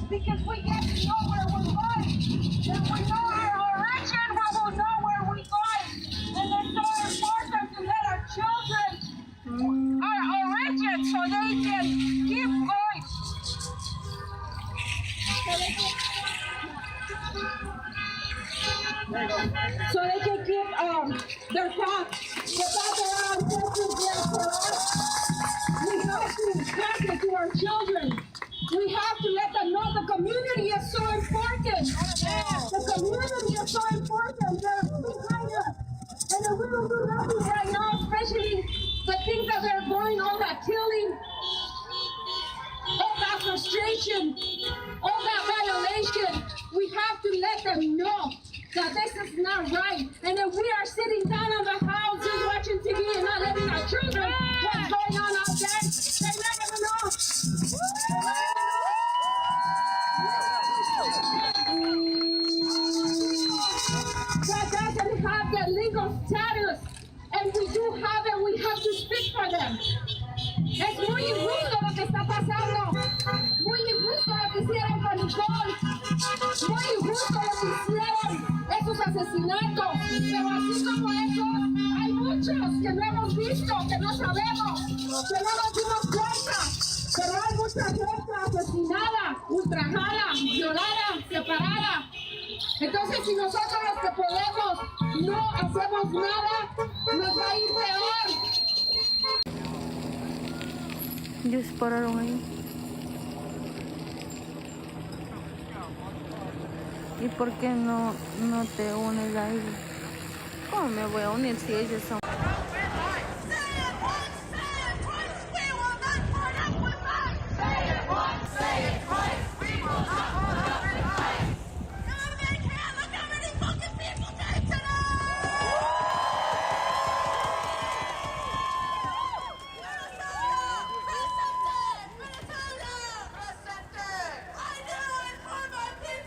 Because we get to know where we're going. If we know our origin, we will know where we're going. And it's so important to let our children our origin so they can keep going. So they can keep their thoughts. The thoughts that our ancestors left for us. We have to pass it to our children. We have to let them know the community is so important. The community is so important. They're behind us. And if we don't do nothing right now, especially the things that are going on, that killing, all that frustration, all that violation, we have to let them know that this is not right. And if we are sitting down in the house just watching TV and not letting our children what's going on out there, they never know. That doesn't have the legal status, and we do have it, we have to speak for them. Es muy injusto lo que está pasando, muy injusto lo que hicieron con Nicole, muy injusto lo que hicieron esos asesinatos, pero así como esos, hay muchos que no hemos visto, que no sabemos, que no nos dimos cuenta, pero hay mucha gente asesinada, ultrajada, violada, separada. Entonces, si nosotros los que podemos no hacemos nada, nos va a ir peor. Dispararon ahí. ¿Y por qué no te unes a ellos? ¿Cómo me voy a unir si ellos son? I do it for my people!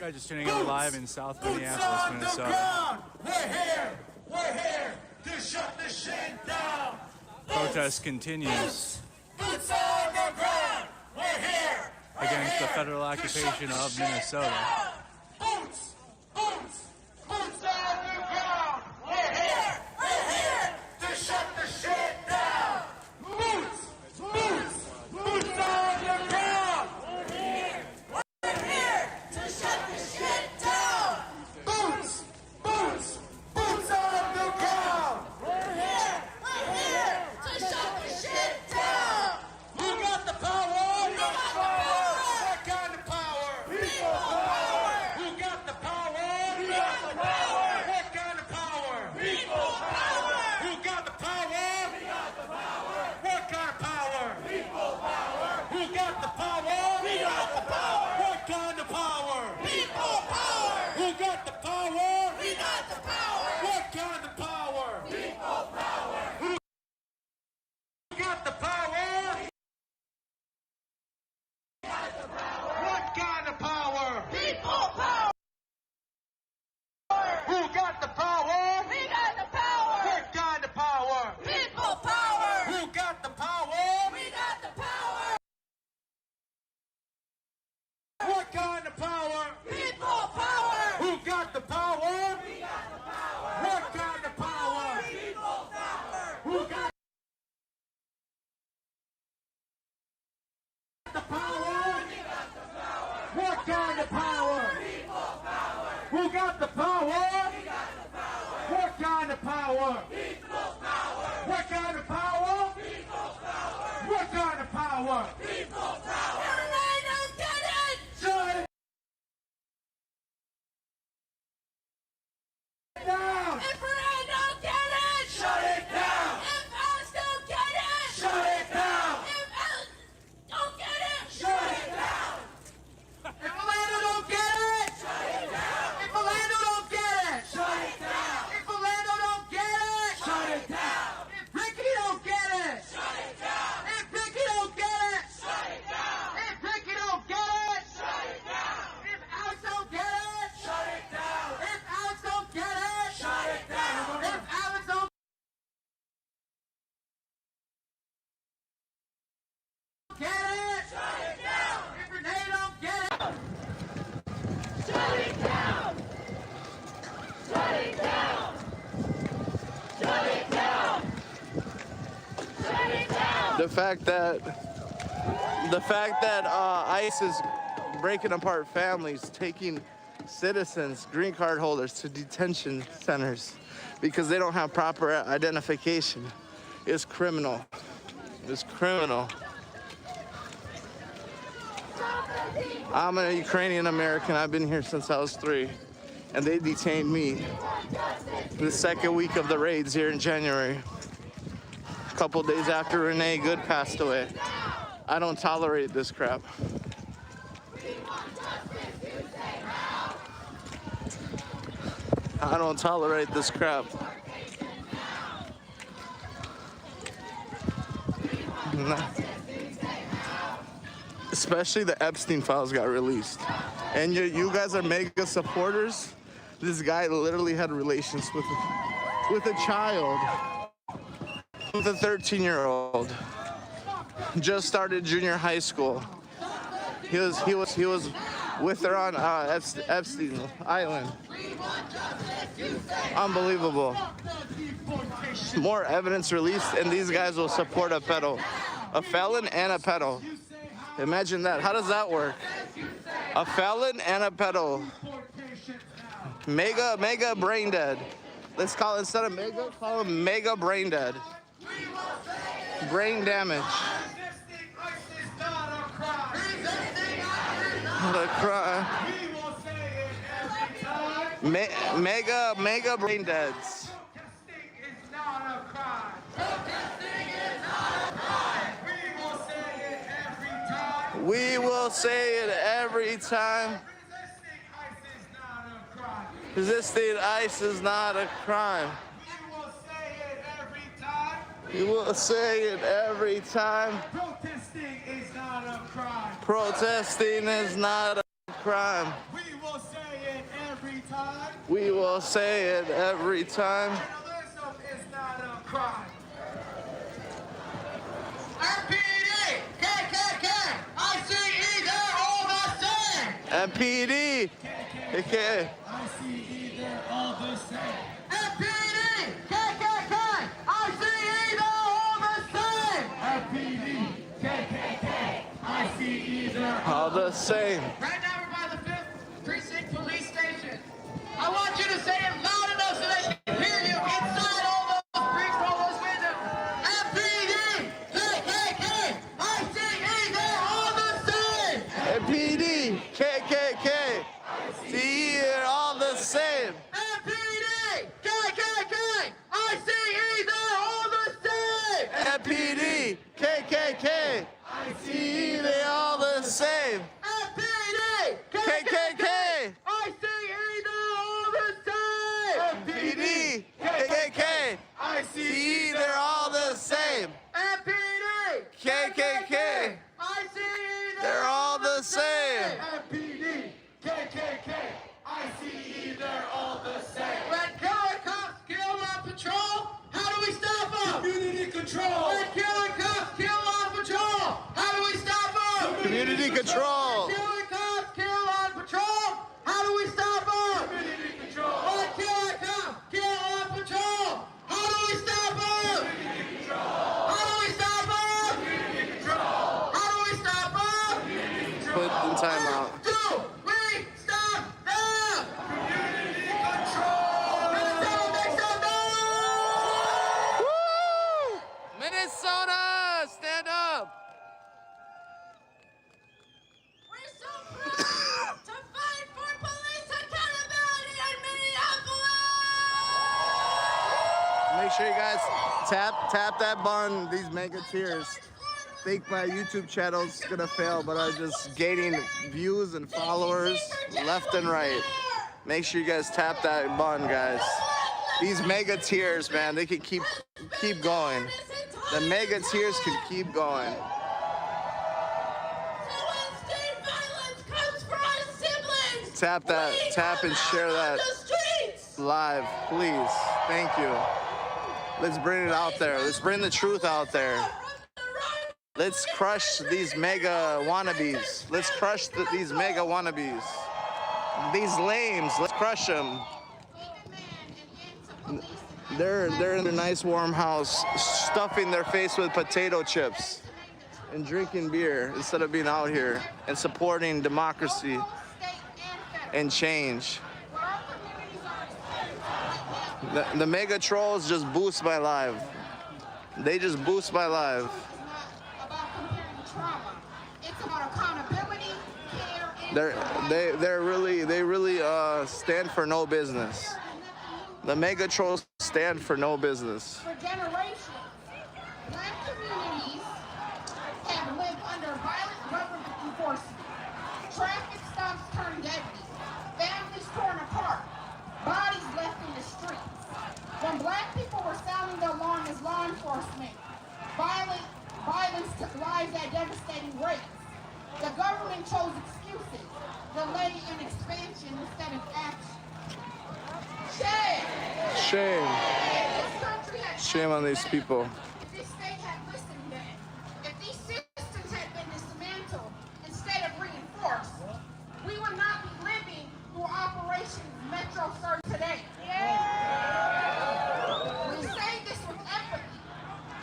guys just tuning in live in South Minneapolis, Minnesota. We're here to shut this shit down. Protest continues Boots on the ground. We're here against the federal occupation of Minnesota. Boots on the ground. We're here to shut the shit down. Boots on the ground. We're here to shut the shit down. Boots on the ground. We're here to shut the shit down. Who got the power? What kind of power? People power. Who got the power? What kind of power? People power. Who got the power? What kind of power? People power. Who got the power? What kind of power? People power. Who got the power? What kind of power? People power. Who got the power? What kind of power? People power. Who got the power? We got the power. What kind of power? People power. Who got the power? We got the power. What kind of power? People power. Who got the power? We got the power. What kind of power? People power. Who got the power? What kind of power? People power. Who got the power? What kind of power? People power. What kind of power? People power. What kind of power? People power. I don't get it. Shut it down. If I don't get it, shut it down. If us don't get it, shut it down. If us don't get it, shut it down. If Orlando don't get it, shut it down. If Orlando don't get it, shut it down. If Orlando don't get it, shut it down. If Ricky don't get it, shut it down. If Ricky don't get it, shut it down. If Ricky don't get it, shut it down. If Alex don't get it, shut it down. If Alex don't get it, shut it down. If Alex don't get it, shut it down. If Renee don't get it, shut it down. Shut it down. Shut it down. Shut it down. The fact that ICE is breaking apart families, taking citizens, green card holders to detention centers because they don't have proper identification is criminal. It's criminal. I'm a Ukrainian American. I've been here since I was 3, and they detained me the second week of the raids here in January, a couple days after Renee Good passed away. I don't tolerate this crap. I don't tolerate this crap. Especially the Epstein files got released. And you guys are mega supporters. This guy literally had relations with a child, with a 13-year-old. Just started junior high school. He was with her on Epstein Island. Unbelievable. More evidence released, and these guys will support a pedo, a felon and a pedo. Imagine that. How does that work? A felon and a pedo. Mega brain dead. Let's call it, instead of mega, call him mega brain dead. Brain damage. The crime. Mega brain deads. We will say it every time. Resisting ICE is not a crime. We will say it every time. Protesting is not a crime. Protesting is not a crime. We will will say it every time. We will say it every time. Journalism is not a crime. MPD, KKK, ICE, they're all the same. MPD, KKK. I see they're all the same. MPD, KKK, ICE, they're all the same. MPD, KKK, ICE, they're All the same. Right now we're by the 5th Precinct Police Station. I want you to say it loud enough so they can hear you inside all those bricks, all those windows. MPD, KKK, ICE, they're all the same. MPD, KKK. See, they're all the same. MPD, KKK, ICE, they're all the same. MPD, KKK. See, they all the same. MPD, KKK. ICE, they're all the same. MPD, KKK. See, they're all the same. MPD, KKK. ICE, They're all the same. MPD, KKK, ICE, they're all the same. When killer cops kill on patrol, how do we stop them? Community control. When killer cops kill on patrol, how do we stop them? Community control. When killer cops kill on patrol, how do we stop them? Community control. When killer cops kill on patrol, how do we stop them? Community control. How do we stop them? Community control. How do we stop them? Put in timeout. Do we stop them? Community control. Minnesota, make some noise! Woo! Minnesota, stand up. We're so proud to fight for police accountability in Minneapolis! Make sure you guys tap that button. These mega tiers. Think my YouTube channel's gonna fail, but I'm just gaining views and followers left and right. Make sure you guys tap that button, guys. These mega tiers, man, they can keep going. The mega tiers can keep going. Tap and share that live, please. Thank you. Let's bring it out there. Let's bring the truth out there. Let's crush these mega wannabes. Let's crush these mega wannabes. These lames, let's crush them. They're in their nice warm house, stuffing their face with potato chips and drinking beer instead of being out here and supporting democracy and change. The mega trolls just boost my life. They just boost my life. It's about accountability, care, and They really stand for no business. The mega trolls stand for no business. for generations. Black communities have lived under violent government enforcement. Traffic stops turn deadly. Families torn apart. Bodies left in the streets. When black people were sounding the alarm as law enforcement, violence took lives at devastating rates. The government chose excuses, delay and expansion instead of action. Shame! Shame. This country had Shame on these people. If this state had listened then, if these systems had been dismantled instead of reinforced, we would not be living through Operation Metro Surge today. We say this with empathy.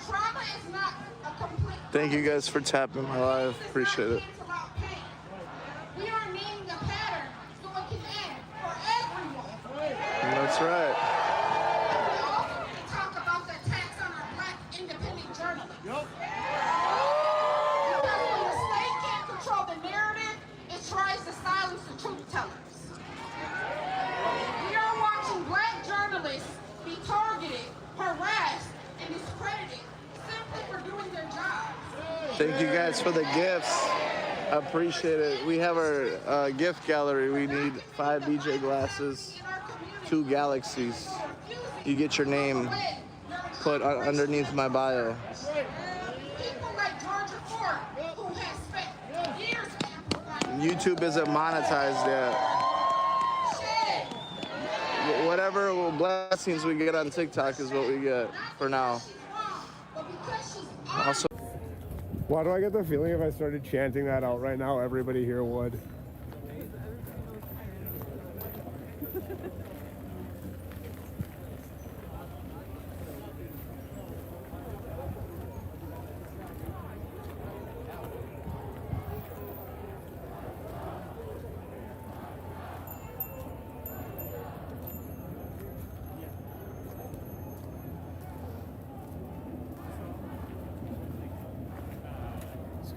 Trauma is not a complete. Thank you guys for tapping my live. Appreciate it. It's about pain. We are naming a pattern so it can end for everyone. That's right. We also need to talk about the attacks on our black independent journalists. Because when the state can't control the narrative, it tries to silence the truth tellers. We are watching black journalists be targeted, harassed, and discredited simply for doing their jobs. Thank you guys for the gifts. I appreciate it. We have our gift gallery. We need 5 DJ glasses, 2 galaxies. You get your name put underneath my bio. People like Georgia Ford, who has spent years amplifying. YouTube isn't monetized yet. whatever blessings we get on TikTok is what we get for now. Also, why do I get the feeling if I started chanting that out right now, everybody here would?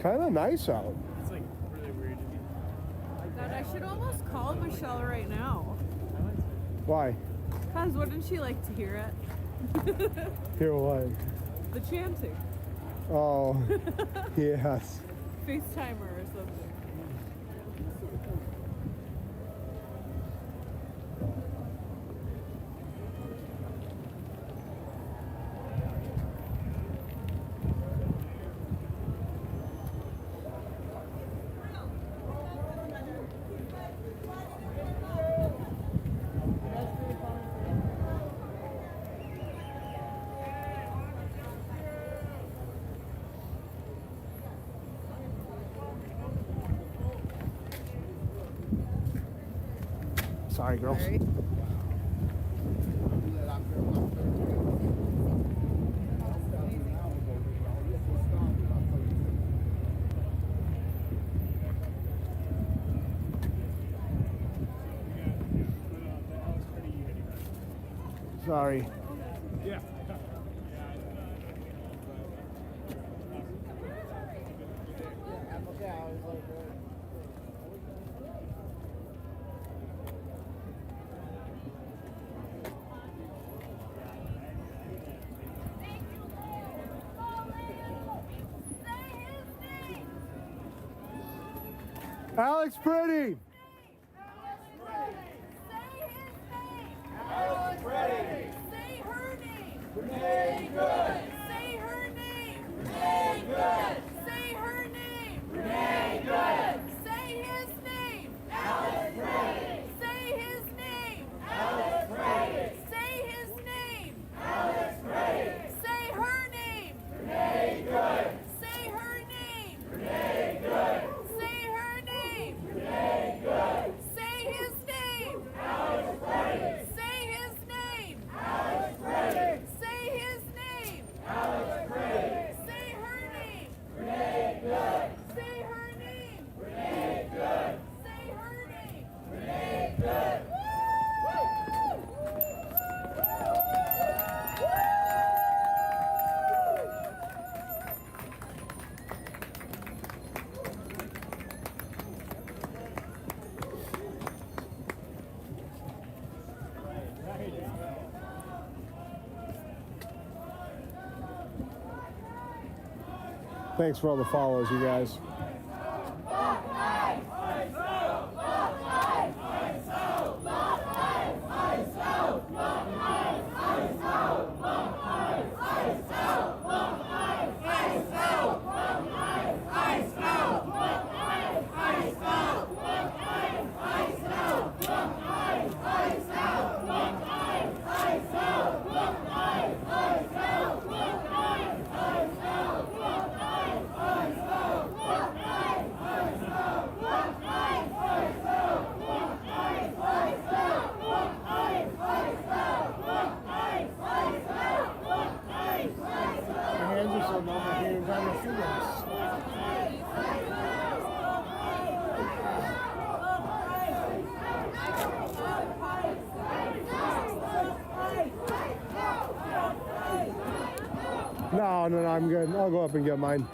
Kind of nice out. It's like really weird. God, I should almost call Michelle right now. Why? Cause wouldn't she like to hear it? Hear what? The chanting. Oh, yes. FaceTime her or something. Sorry, girls. Sorry. Sorry. Yeah. Alex Pretty. Alex Pretty. Say her name. Renee Good. Say her name. Renee Good. Say her name. Renee Good. Say his name. Alex Pretty. Say his name. Alex Pretty. Say his name. Alex Pretty. Say her name. Renee Good. Say her name. Renee Good. Say her name. Renee Good. Say his name. Alex Pretty. Say his name. Alex Pretty. Say his name. Alex Pretty. Say her name. Renee Good. Say her name. Renee Good. Say her name. Renee Good. Thanks for all the follows, you guys. No, I'm good. I'll go up and get mine.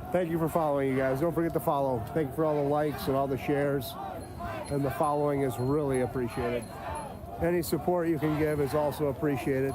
Thank you for following, you guys. Don't forget to follow. Thank you for all the likes and all the shares. and the following is really appreciated. Any support you can give is also appreciated.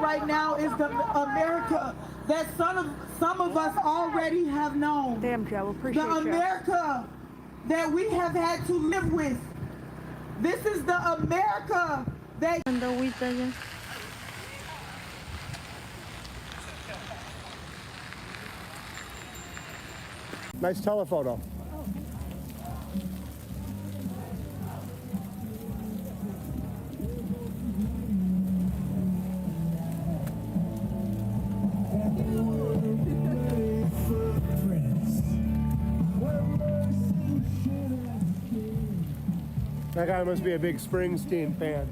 Right now is the America that some of us already have known. Damn, Joe, appreciate the America that we have had to live with. This is the America that. Nice telephoto. That guy must be a big Springsteen fan.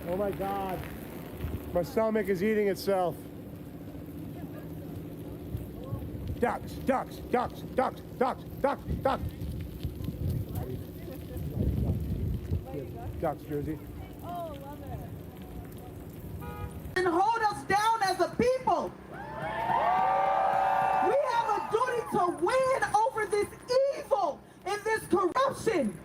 Oh my God. My stomach is eating itself. Ducks, ducks, ducks, ducks, ducks, ducks, ducks. Ducks, Jersey. Oh, love it. And hold us down as a people. We have a duty to win over this evil and this corruption.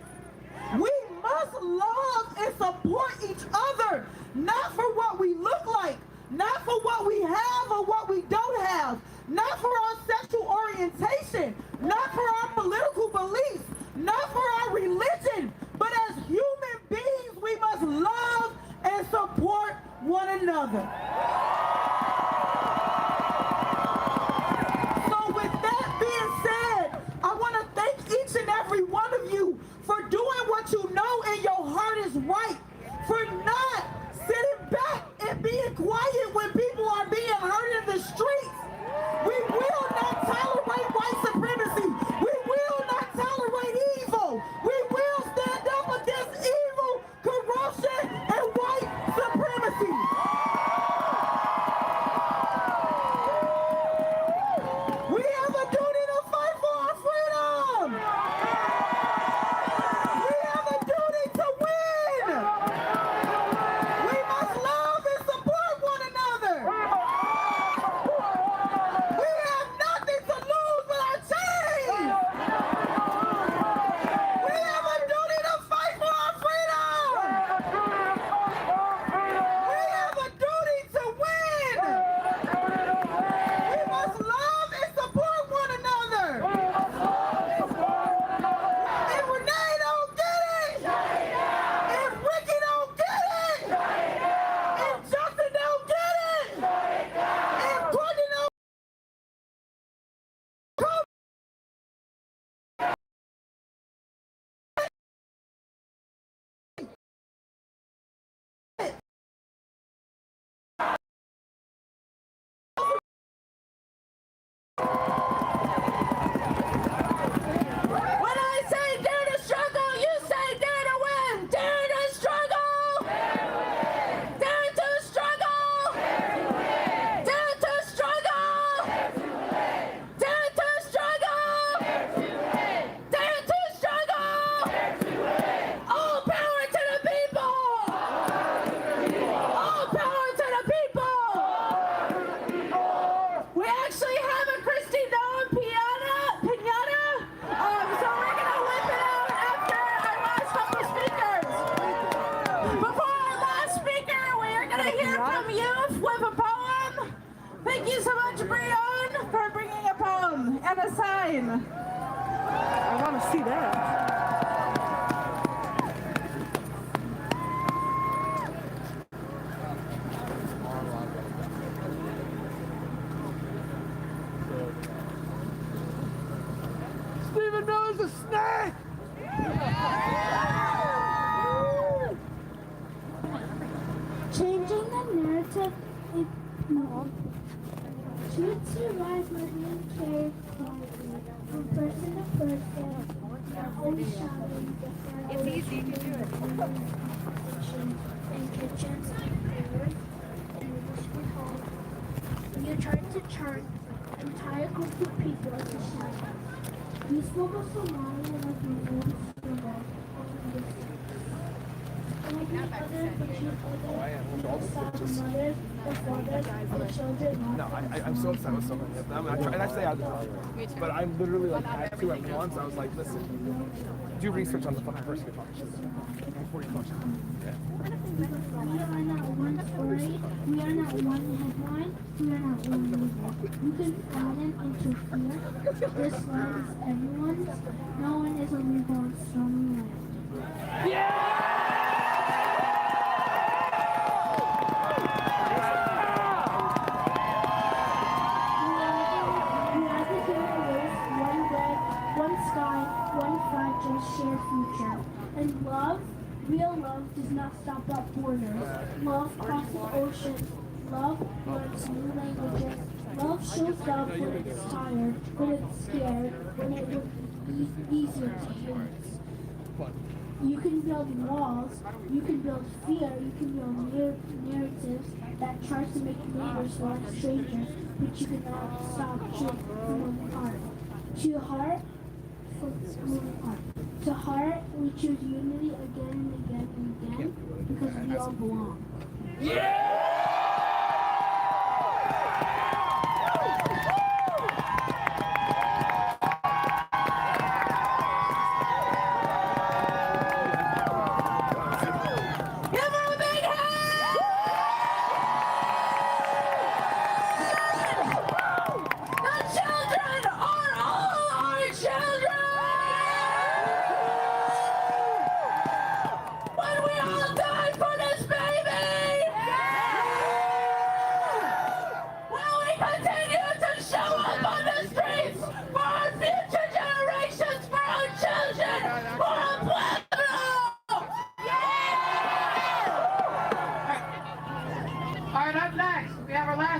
We must love and support each other, not for what we look like, not for what we have or what we don't have, not for our sexual orientation, not for our political beliefs, not for our religion, but as human beings, we must love and support one another. So with that being said, I want to see that. Stephen Miller's a snake! Changing the narrative is small. Truth survives when we carry quietly, from person to person, always shouting, it's easy, you can do it. In kitchens, prayers, and wishful home. You try to chant and tie a group of people to shout. You spoke of Somalia like you once were. Like the others, but you mothers, the fathers, the children. No, I'm so upset with someone. And I stay out of the drama. But I'm literally like at 2 at once. I was like, listen, do research on the fucking person you're talking to before you touch it. Yeah. We are not one story. We are not one headline. We are not one movement. You can flatten into fear. This land is everyone's. No one is a reborn strong land. Yeah! Shared future. And love, real love, does not stop at borders. Love crosses oceans. Love learns new languages. Love shows up when it's tired, when it's scared, when it would be easier to hate. You can build walls, you can build fear, you can build narratives that tries to make neighbors like strangers, but you cannot stop truth from moving heart. To heart, moving heart. To heart, we choose unity again and again and again because we all belong. Yeah!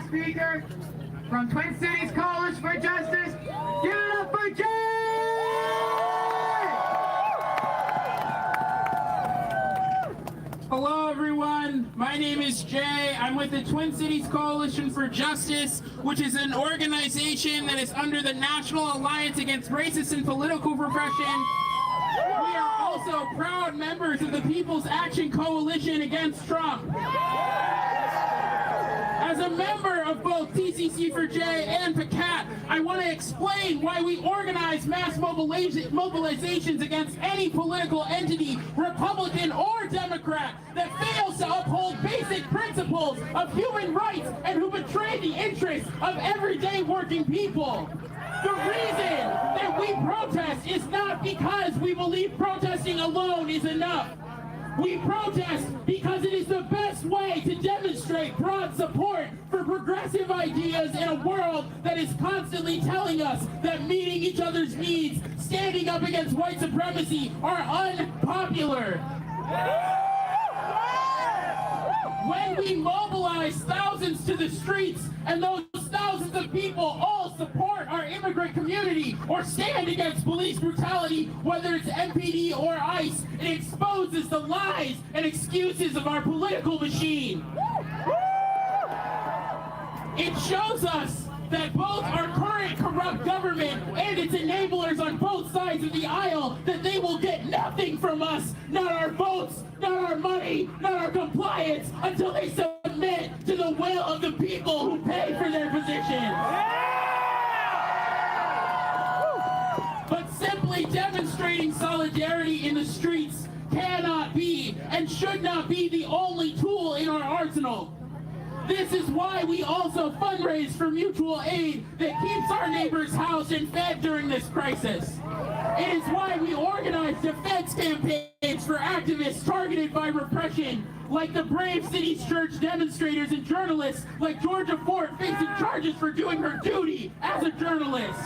Speaker from Twin Cities College for Justice. Give it up for Jay! Hello everyone, my name is Jay. I'm with the Twin Cities Coalition for Justice, which is an organization that is under the National Alliance Against Racist and Political Repression. We are also proud members of the People's Action Coalition Against Trump. As a member of both TCC4J and PCAT, I want to explain why we organize mass mobilizations against any political entity, Republican or Democrat, that fails to uphold basic principles of human rights and who betray the interests of everyday working people. The reason that we protest is not because we believe protesting alone is enough. We protest because it is the best way to demonstrate broad support for progressive ideas in a world that is constantly telling us that meeting each other's needs, standing up against white supremacy, are unpopular. When we mobilize thousands to the streets and those thousands of people all support our immigrant community or stand against police brutality, whether it's MPD or ICE, it exposes the lies and excuses of our political machine. It shows us that both our current corrupt government and its enablers on both sides of the aisle, that they will get nothing from us, not our votes, not our money, not our compliance, until they submit to the will of the people who pay for their positions. But simply demonstrating solidarity in the streets cannot be and should not be the only tool in our arsenal. This is why we also fundraise for mutual aid that keeps our neighbors housed and fed during this crisis. It is why we organize defense campaigns for activists targeted by repression, like the Brave Cities Church demonstrators and journalists like Georgia Fort facing charges for doing her duty as a journalist.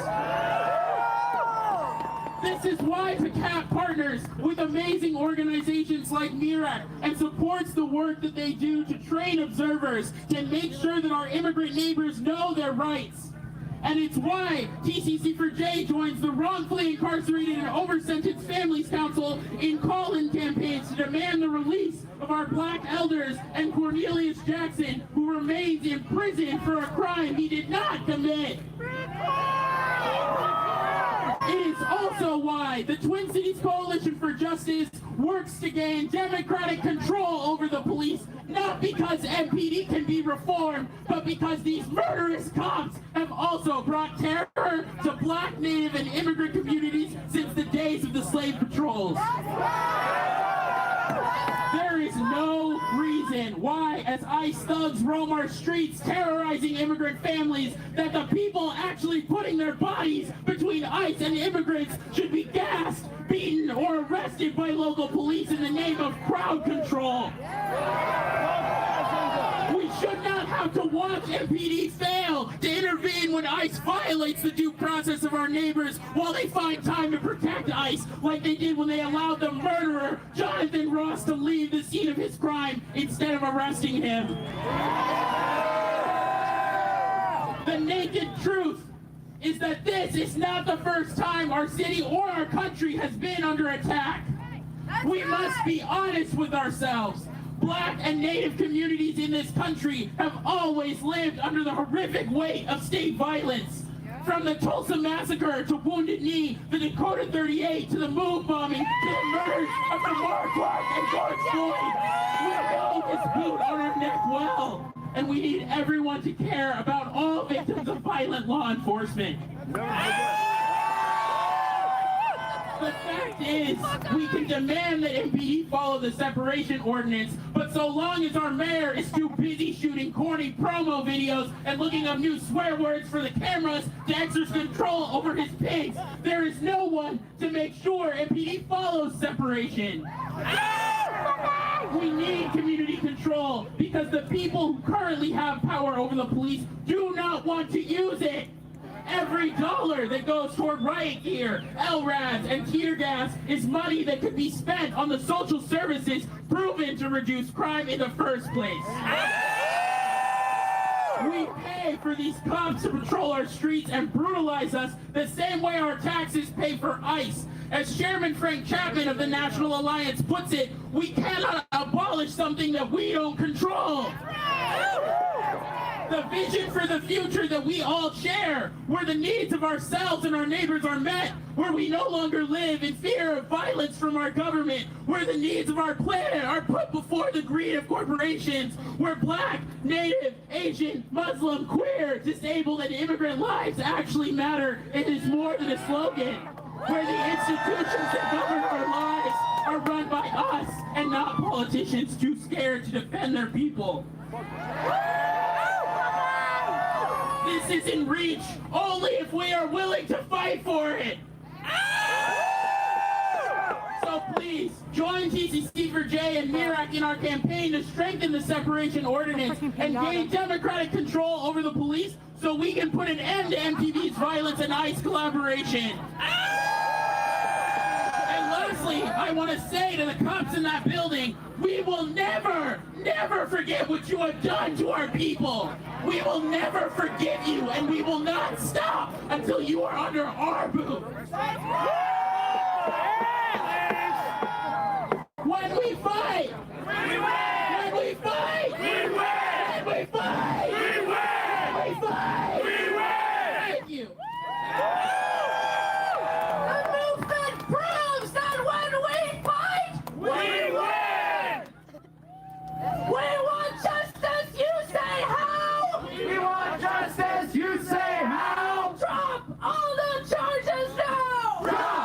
This is why PCAP partners with amazing organizations like MIRAC and supports the work that they do to train observers to make sure that our immigrant neighbors know their rights. And it's why TCC4J joins the wrongfully incarcerated and over-sentenced Families Council in call-in campaigns to demand the release of our black elders and Cornelius Jackson, who remains in prison for a crime he did not commit. It is also why the Twin Cities Coalition for Justice works to gain democratic control over the police, not because MPD can be reformed, but because these murderous cops have also brought terror to black, native, and immigrant communities since the days of the slave patrols. There is no reason why, as ICE thugs roam our streets terrorizing immigrant families, that the people actually putting their bodies between ICE and immigrants should be gassed, beaten, or arrested by local police in the name of crowd control. We should not have to watch MPD fail to intervene when ICE violates the due process of our neighbors while they find time to protect ICE, like they did when they allowed the murderer, Jonathan Ross, to leave the scene of his crime instead of arresting him. The naked truth is that this is not the first time our city or our country has been under attack. We must be honest with ourselves. Black and Native communities in this country have always lived under the horrific weight of state violence. From the Tulsa Massacre to Wounded Knee, the Dakota 38 to the Move bombing to the murders of Lamar Clark and George Floyd. We know this boot on our neck well, and we need everyone to care about all victims of violent law enforcement. The fact is, we can demand that MPD follow the separation ordinance, but so long as our mayor is too busy shooting corny promo videos and looking up new swear words for the cameras to exercise control over his pigs, there is no one to make sure MPD follows separation. We need community control because the people who currently have power over the police do not want to use it. Every dollar that goes toward riot gear, LRADs, and tear gas is money that could be spent on the social services proven to reduce crime in the first place. We pay for these cops to patrol our streets and brutalize us the same way our taxes pay for ICE. As Chairman Frank Chapman of the National Alliance puts it, we cannot abolish something that we don't control. The vision for the future that we all share, where the needs of ourselves and our neighbors are met, where we no longer live in fear of violence from our government, where the needs of our planet are put before the greed of corporations, where Black, Native, Asian, Muslim, queer, disabled, and immigrant lives actually matter. It is more than a slogan, where the institutions that govern our lives are run by us and not politicians too scared to defend their people. This is in reach only if we are willing to fight for it. So please, join TCC4J and MIRAC in our campaign to strengthen the separation ordinance and gain democratic control over the police so we can put an end to MTV's violence and ICE collaboration. And lastly, I want to say to the cops in that building, we will never, never forget what you have done to our people. We will never forgive you, and we will not stop until you are under our boot. When we fight, we win. When we fight, we win. When we fight, we win. When we fight, we win. Thank you. The movement proves that when we fight, we win. We want justice, you say how? We want justice, you say how? Drop all the charges now! Drop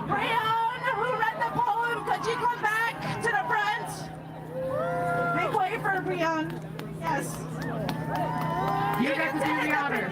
Brian, who read the poem, could you come back to the front? Make way for Brian. Yes. You get to do the honors.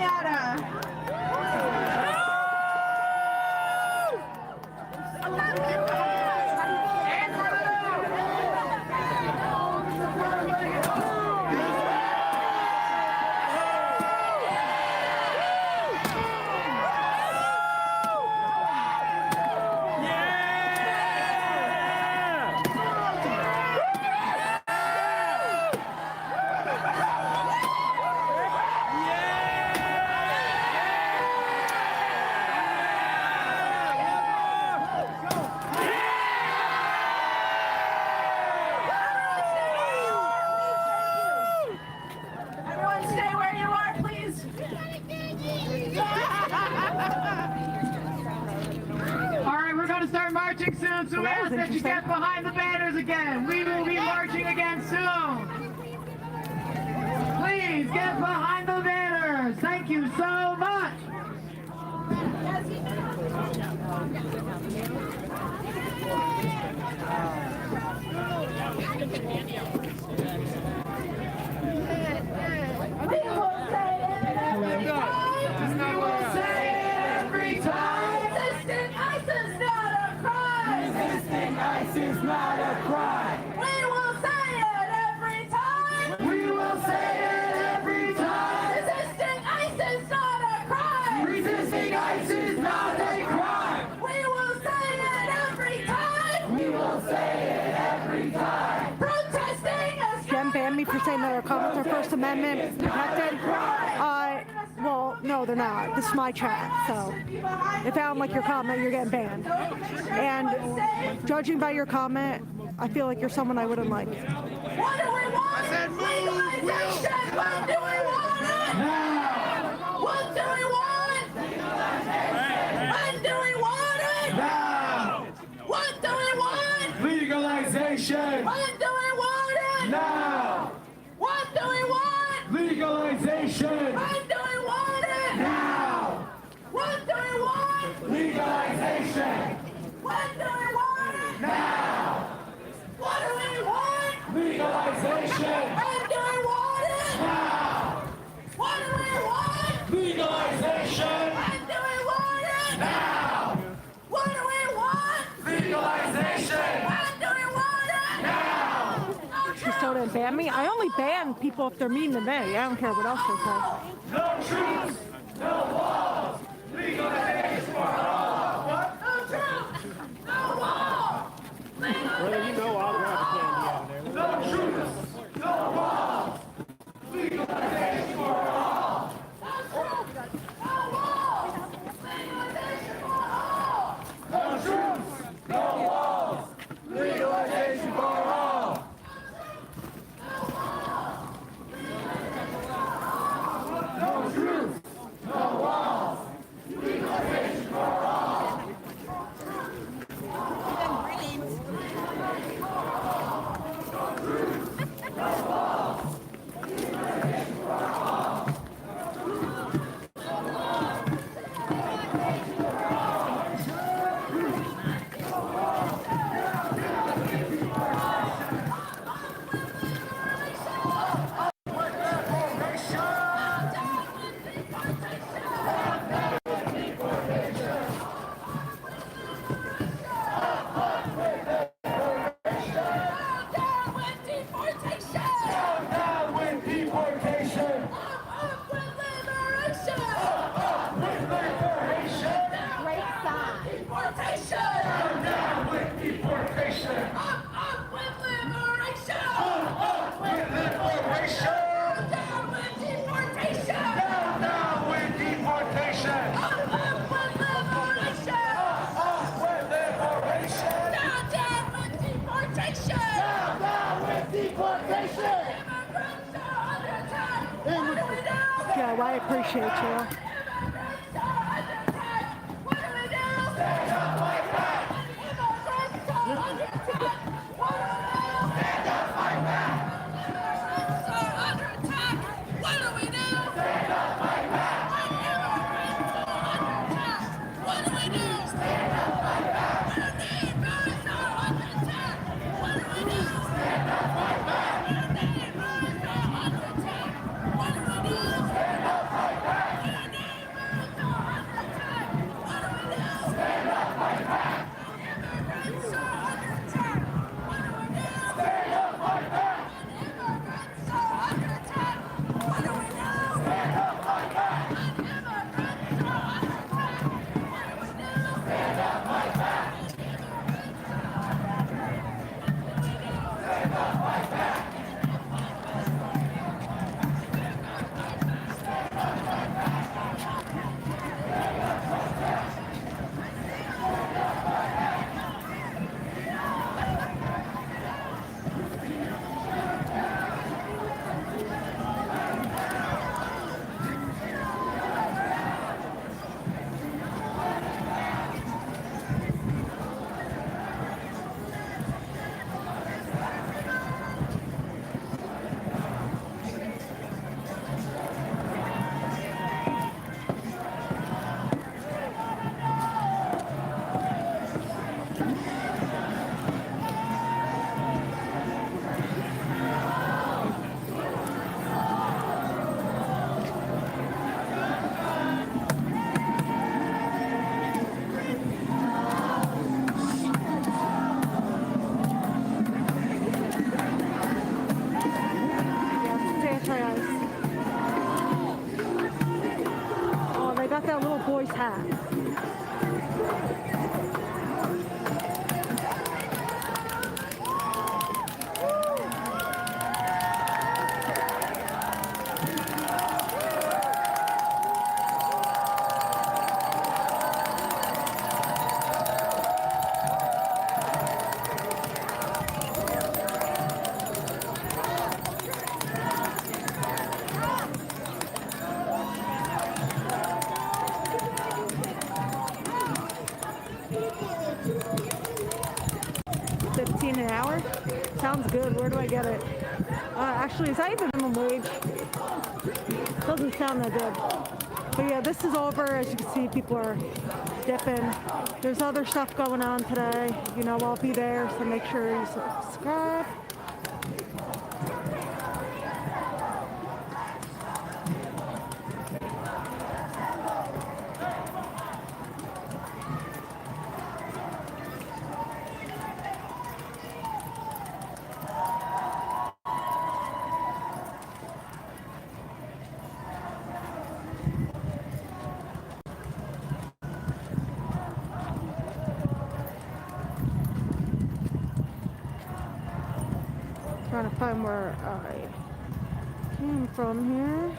Everyone stay where you are, please. All right, we're going to start marching soon, so we ask that you get behind the banners again. We will be marching again soon. Please get behind the banners. Thank you so much. We will say it every time. We will say it every time. Resisting ICE is not a crime. Resisting ICE is not a crime. We will say it every time. We will say it every time. Resisting ICE is not a crime. Resisting ICE is not a crime. We will say it every time. We will say it every time. Protesting is Jen banned me for saying that our comments are First Amendment protected. Well, no, they're not. This is my chat, so if I don't like your comment, you're getting banned. And judging by your comment, I feel like you're someone I wouldn't like. What do we want? I said legalization. When do we want it? Now. What do we want? When do we want it? Now. What do we want? Legalization. When do we want it? Now. What do we want? Legalization. When do we want it? Now. What do we want? Legalization. When do we want it? Now. What do we want? Legalization. When do we want it? Now. What do we want? Legalization. When do we want it? Now. What do we want? Legalization. When do we want it? Now. You still didn't ban me? I only ban people if they're mean to me. I don't care what else they say. No troops, no walls. Legalization for all. No troops, no walls. Brother, you know I'll grab a candy out of there. No troops, no walls. Legalization for all. No troops, no walls. Legalization for all. No troops, no walls. Legalization for all. No troops, no walls. Legalization for all. Joe, I appreciate you. hat. $15 an hour? Sounds good. Where do I get it? Actually, is that even minimum wage? Doesn't sound that good. But yeah, this is over. As you can see, people are dipping. There's other stuff going on today. You know, I'll be there, so make sure you subscribe. Trying to find where I came from here.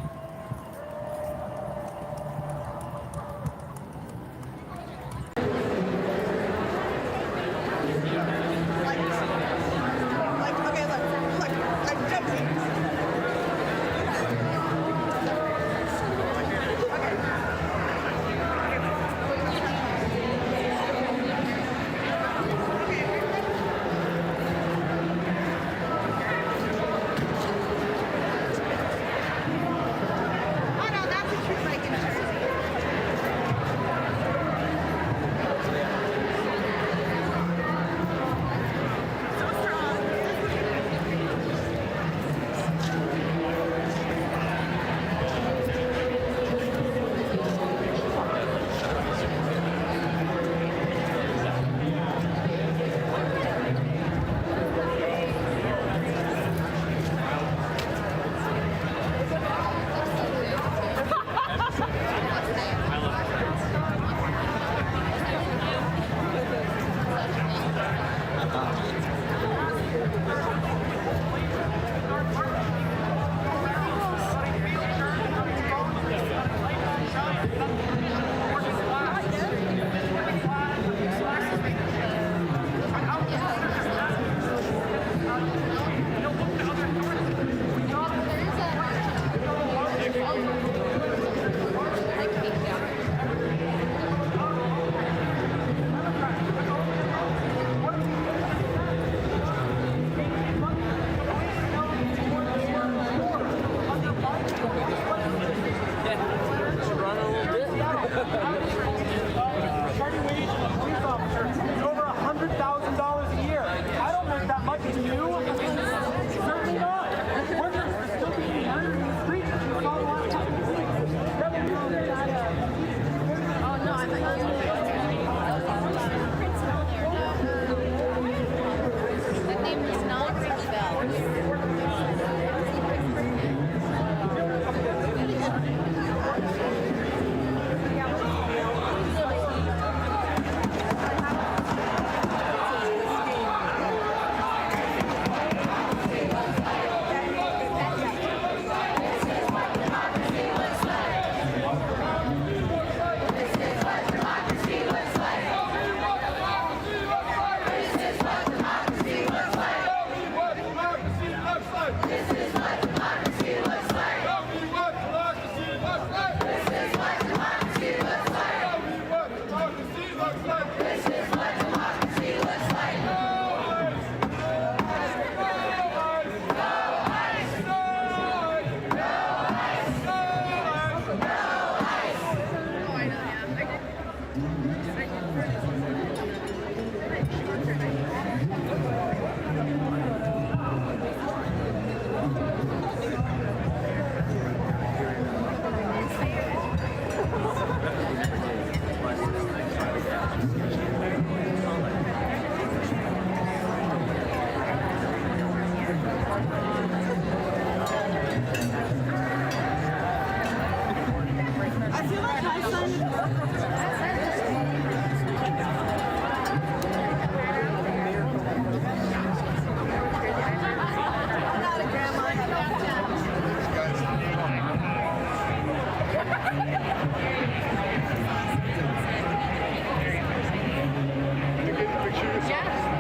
I feel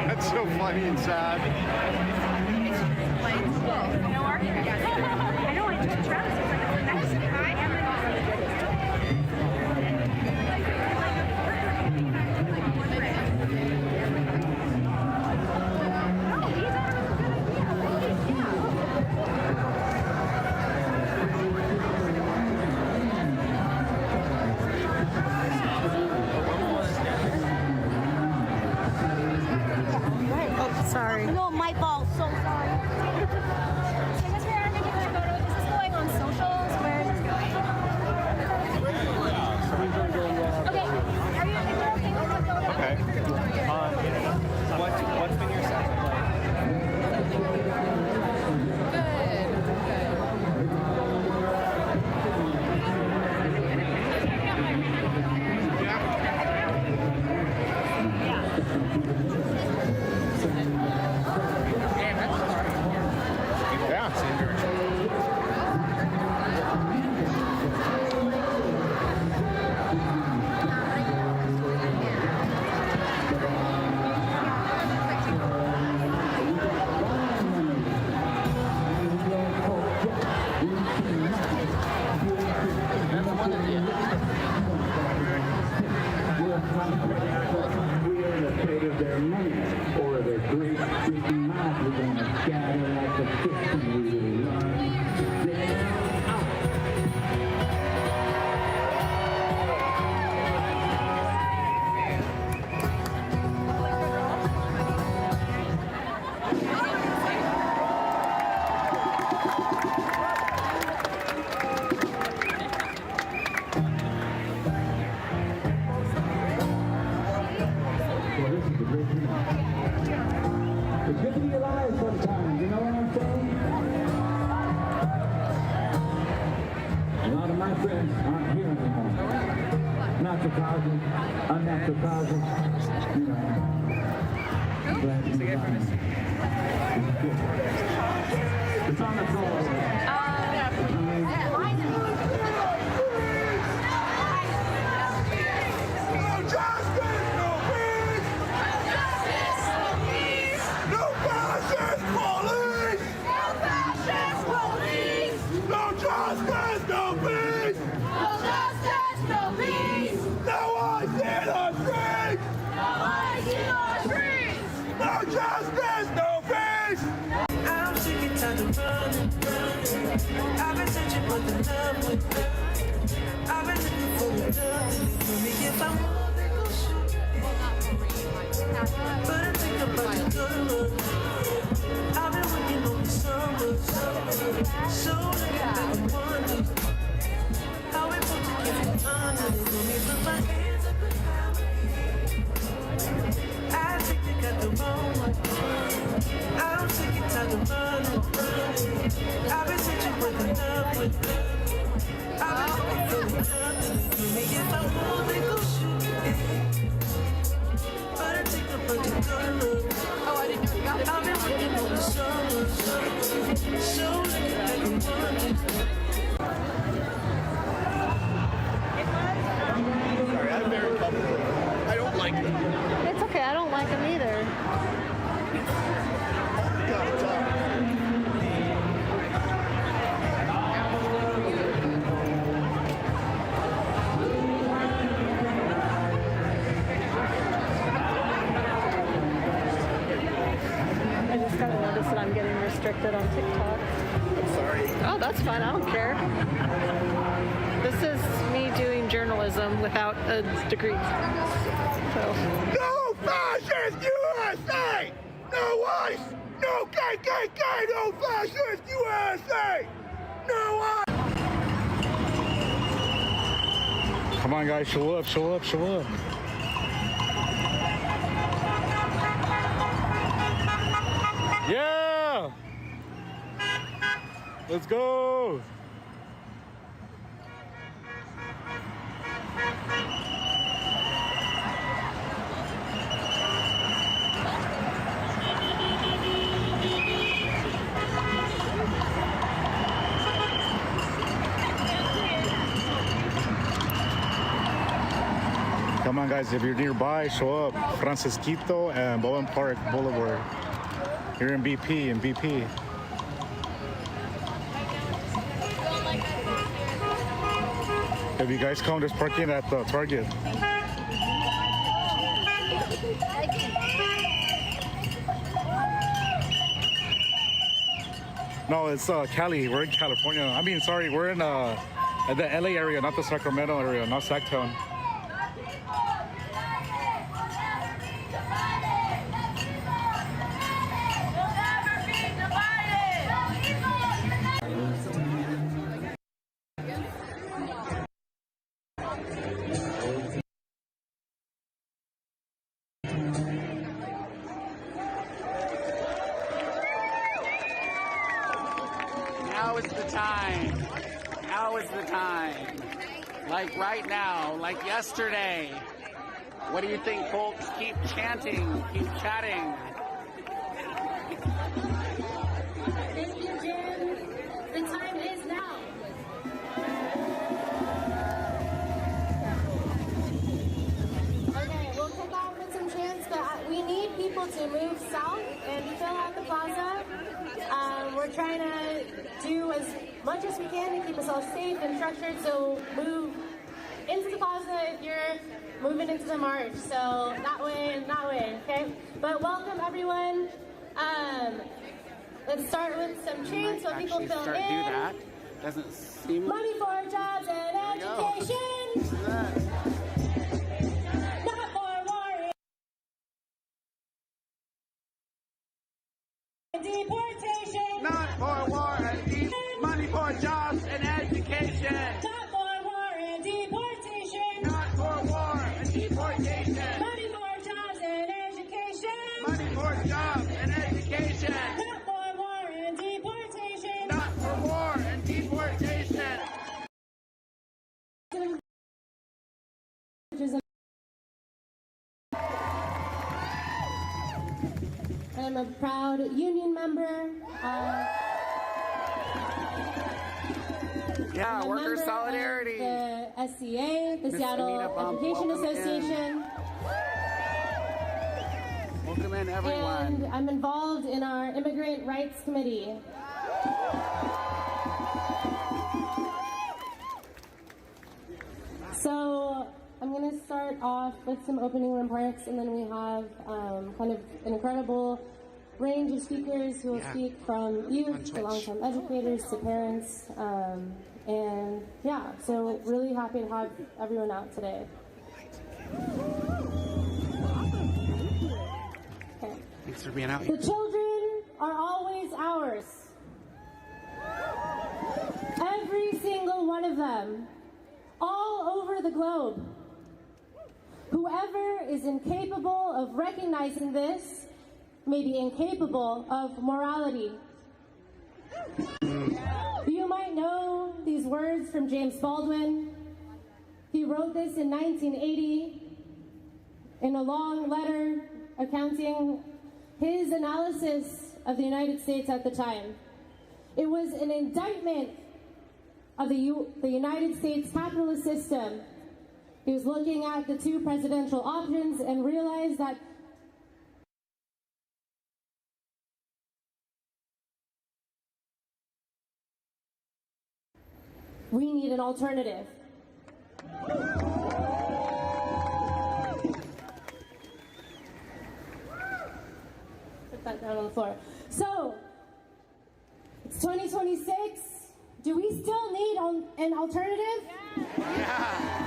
That's so funny and sad. I know, I told Travis, it's like, it's nice and high. Oh, sorry. No, my fault. So sorry. Is this going on socials? Where is this going? Okay. Are you okay with the photo? Okay. What's been your second Yeah, same direction. Their money or their great big mouth, we're gonna scatter like the system we will run them out. It's good to be alive sometimes, you know what I'm saying? A lot of my friends aren't here anymore. Natural causes, unnatural causes, you know. Glad to be alive. It's good. It's on the floor. I've been searching for the love with them. I've been looking for the love for me if I'm more than go shoot. But I think about the good. I've been working on the summer. So I'm wondering how we put together under the me put my hands up and I think they got the wrong one. I'm sick and tired of running. I've been searching for the love with them. I've been looking for the love for me if I want they go shoot. But I think about the good. Oh, I didn't know you got it. I've been working on the summer. So looking like I'm running. Sorry, I'm very comfortable. I don't like them. It's okay, I don't like them either. I just got to notice that I'm getting restricted on TikTok. I'm sorry. Oh, that's fine. I don't care. This is me doing journalism without a degree. So. No fascist USA! No ICE! No KKK! No fascist USA! No ICE! Come on, guys, show up, show up, show up. Yeah! Let's go! Come on, guys, if you're nearby, show up. Francisquito and Bowen Park Boulevard. Here in BP, If you guys come, just parking at the Target. No, it's Cali. We're in California. I mean, sorry, we're in the LA area, not the Sacramento area, not Sacktown. Now is the time. Now is the time. Like right now, like yesterday. What do you think, folks? Keep chanting, keep chatting. Thank you, Jim. The time is now. Okay, we'll kick off with some chants, but we need people to move south and fill out the plaza. We're trying to do as much as we can to keep us all safe and structured, so move into the plaza if you're moving into the march. So that way and that way, okay? But welcome everyone. Let's start with some chants so people fill in. Do that. Doesn't seem. Money for jobs and education. Not for war and deportation. Not for war and money for jobs and education. Not for war and deportation. Not for war and deportation. Money for jobs and education. Money for jobs and education. Not for war and deportation. Not for war and deportation. I'm a proud union member. Yeah, worker solidarity. The SCA, the Seattle Education Association. Welcome in, everyone. And I'm involved in our Immigrant Rights Committee. So I'm going to start off with some opening remarks, and then we have kind of an incredible range of speakers who will speak from youth to long-term educators to parents. And yeah, so really happy to have everyone out today. Okay. Thanks for being out The here. children are always ours. Every single one of them, all over the globe. Whoever is incapable of recognizing this may be incapable of morality. You might know these words from James Baldwin. He wrote this in 1980 in a long letter accounting his analysis of the United States at the time. It was an indictment of the United States capitalist system. He was looking at the two presidential options and realized that we need an alternative. Put that down on the floor. So, it's 2026. Do we still need an alternative? Yeah.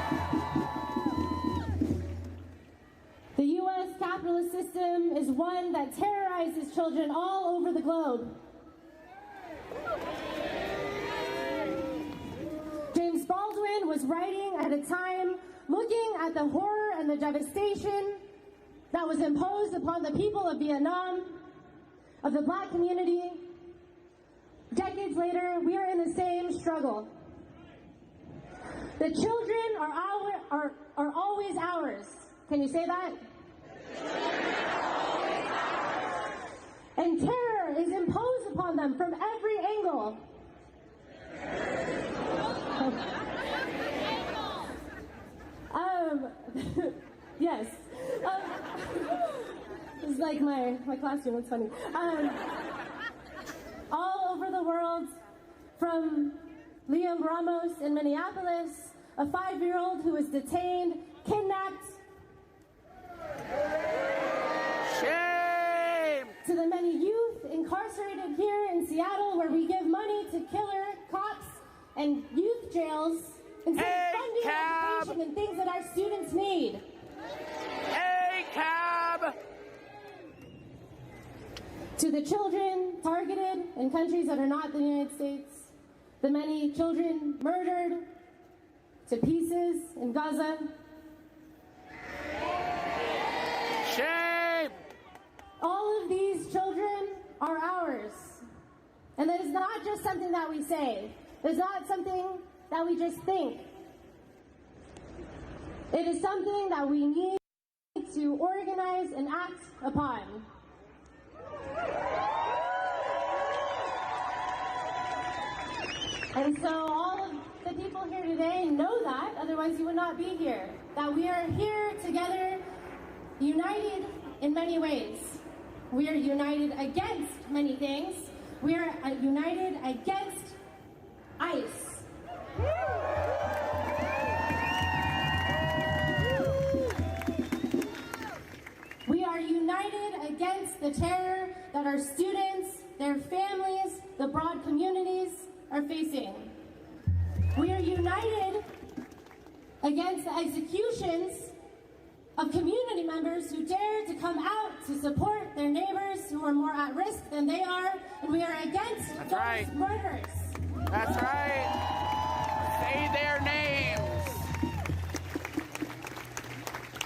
The U.S. capitalist system is one that terrorizes children all over the globe. James Baldwin was writing at a time looking at the horror and the devastation that was imposed upon the people of Vietnam, of the Black community. Decades later, we are in the same struggle. The children are always ours. Can you say that? And terror is imposed upon them from every angle. my classroom, that's funny. All over the world, from Liam Ramos in Minneapolis, a 5-year-old who was detained, kidnapped. Shame! To the many youth incarcerated here in Seattle, where we give money to killer cops and youth jails instead of funding education and things that our students need. Hey, cab! To the children targeted in countries that are not the United States, the many children murdered to pieces in Gaza. Shame! All of these children are ours. And that is not just something that we say. It's not something that we just think. It is something that we need to organize and act upon. And so all of the people here today know that, otherwise you would not be here. That we are here together, united in many ways. We are united against many things. We are united against ICE. We are united against the terror that our students, their families, the broad communities are facing. We are united against the executions of community members who dare to come out to support their neighbors who are more at risk than they are, and we are against those murders. That's right. Say their names.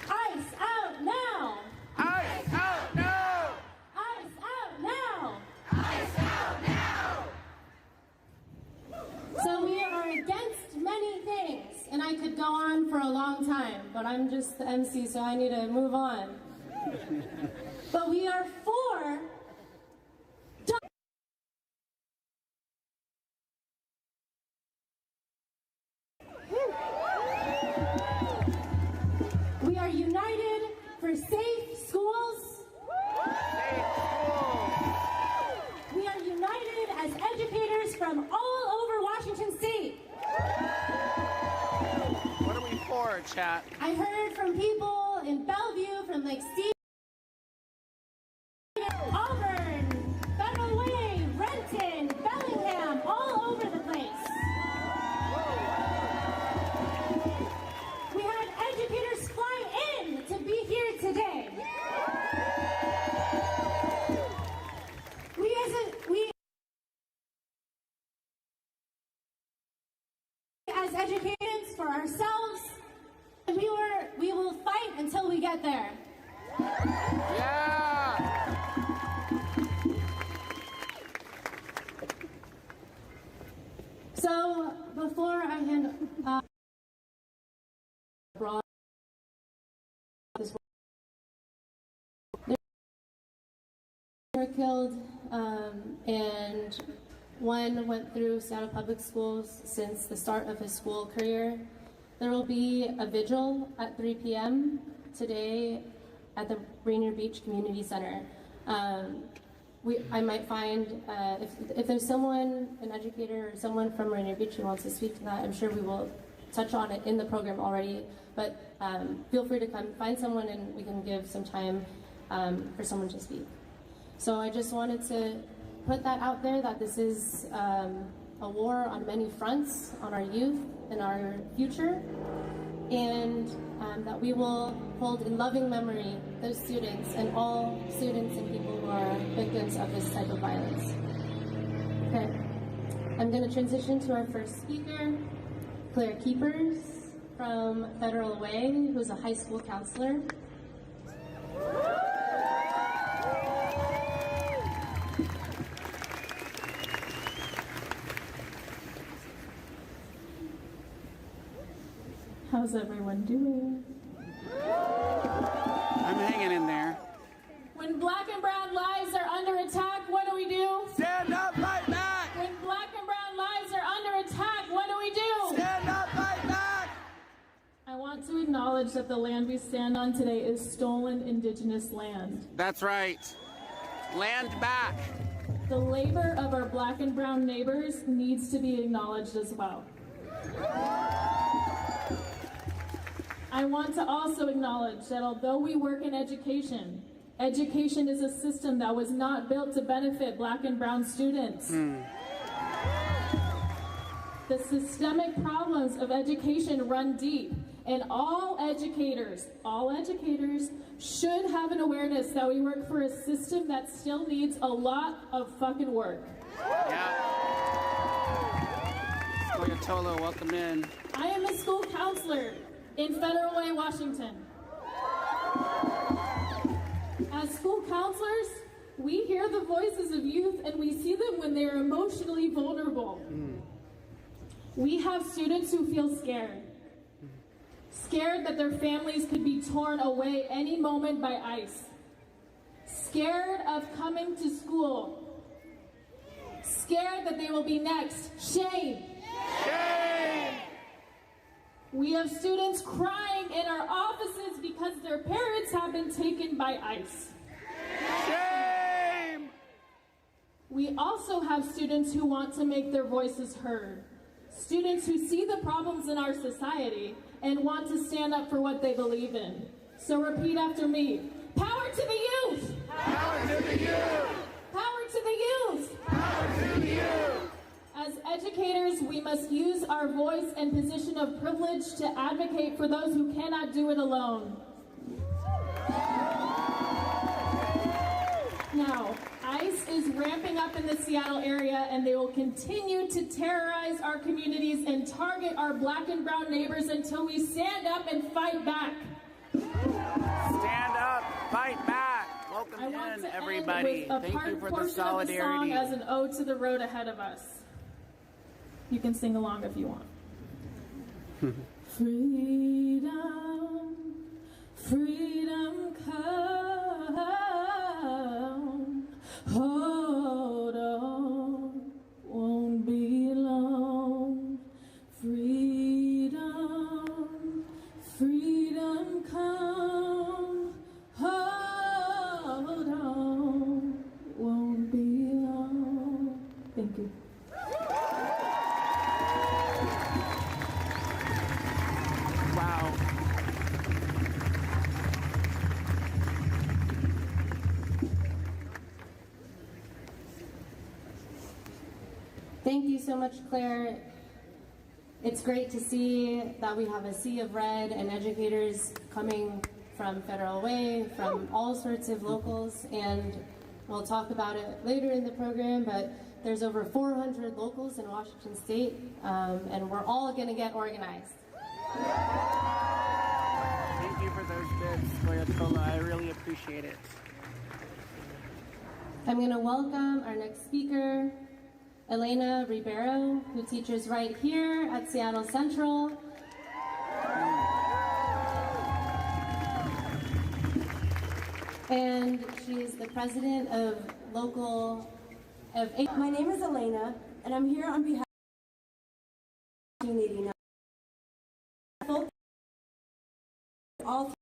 ICE out now! ICE out now! ICE out now! ICE out now! So we are against many things, and I could go on for a long time, but I'm just the MC, so I need to move on. But we are for we are united for safe schools. We are united as educators from all over Washington State. What are we for, chat? I heard from people in Bellevue, from Lake Steve, Auburn, Federal Way, Renton, Bellingham, all over the place. We had educators fly in to be here today. As educators for ourselves, and we will fight until we get there. Yeah! So before I hand abroad this they were killed, and one went through Seattle Public Schools since the start of his school career. There will be a vigil at 3 p.m. today at the Rainier Beach Community Center. I might find, if there's someone, an educator or someone from Rainier Beach who wants to speak to that, I'm sure we will touch on it in the program already, but feel free to come find someone and we can give some time for someone to speak. So I just wanted to put that out there, that this is a war on many fronts, on our youth and our future, and that we will hold in loving memory those students and all students and people who are victims of this type of violence. Okay, I'm going to transition to our first speaker, Claire Keepers from Federal Way, who's a high school counselor. How's everyone doing? I'm hanging in there. When black and brown lives are under attack, what do we do? Stand up, fight back! When black and brown lives are under attack, what do we do? Stand up, fight back! I want to acknowledge that the land we stand on today is stolen Indigenous land. That's right. Land back. The labor of our black and brown neighbors needs to be acknowledged as well. I want to also acknowledge that although we work in education, education is a system that was not built to benefit black and brown students. The systemic problems of education run deep, and all educators should have an awareness that we work for a system that still needs a lot of fucking work. Yeah. Oyatola, welcome in. I am a school counselor in Federal Way, Washington. As school counselors, we hear the voices of youth and we see them when they are emotionally vulnerable. We have students who feel scared. Scared that their families could be torn away any moment by ICE. Scared of coming to school. Scared that they will be next. Shame. Shame! We have students crying in our offices because their parents have been taken by ICE. Shame! We also have students who want to make their voices heard. Students who see the problems in our society and want to stand up for what they believe in. So repeat after me. Power to the youth! Power to the youth! Power to the youth! Power to the youth! As educators, we must use our voice and position of privilege to advocate for those who cannot do it alone. Now, ICE is ramping up in the Seattle area, and they will continue to terrorize our communities and target our black and brown neighbors until we stand up and fight back. Stand up, fight back. Welcome in, everybody. Thank you for the solidarity. As an ode to the road ahead of us. You can sing along if you want. Freedom, freedom come. Hold on, won't be long. Freedom, freedom come. Hold on, won't be long. Thank you. Wow. Thank you so much, Claire. It's great to see that we have a sea of red and educators coming from Federal Way, from all sorts of locals, and we'll talk about it later in the program, but there's over 400 locals in Washington State, and we're all going to get organized. Thank you for those bids, Oyatola. I really appreciate it. I'm going to welcome our next speaker, Elena Ribeiro, who teaches right here at Seattle Central. And she is the president of My name is Elena, and I'm here on behalf of 1989. All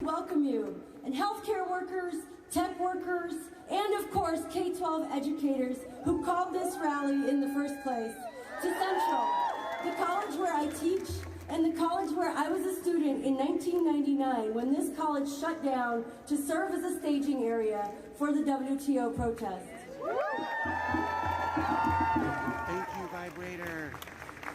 welcome you, and healthcare workers, tech workers, and of course K-12 educators who called this rally in the first place to Central, the college where I teach and the college where I was a student in 1999 when this college shut down to serve as a staging area for the WTO protest. Thank you, Vibrator.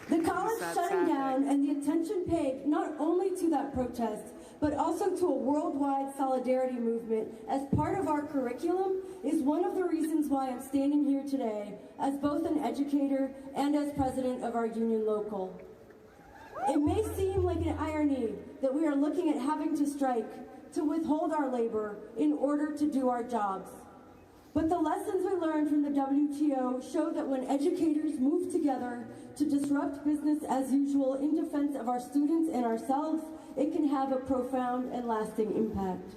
The college shutting down and the attention paid not only to that protest, but also to a worldwide solidarity movement as part of our curriculum is one of the reasons why I'm standing here today as both an educator and as president of our union local. It may seem like an irony that we are looking at having to strike to withhold our labor in order to do our jobs. But the lessons we learned from the WTO show that when educators move together to disrupt business as usual in defense of our students and ourselves, it can have a profound and lasting impact.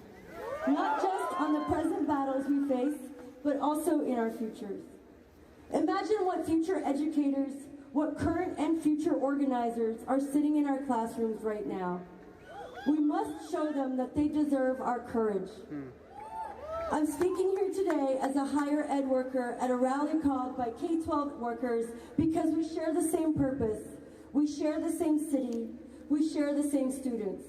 not just on the present battles we face, but also in our futures. Imagine what future educators, what current and future organizers are sitting in our classrooms right now. We must show them that they deserve our courage. I'm speaking here today as a higher ed worker at a rally called by K-12 workers because we share the same purpose, we share the same city, we share the same students.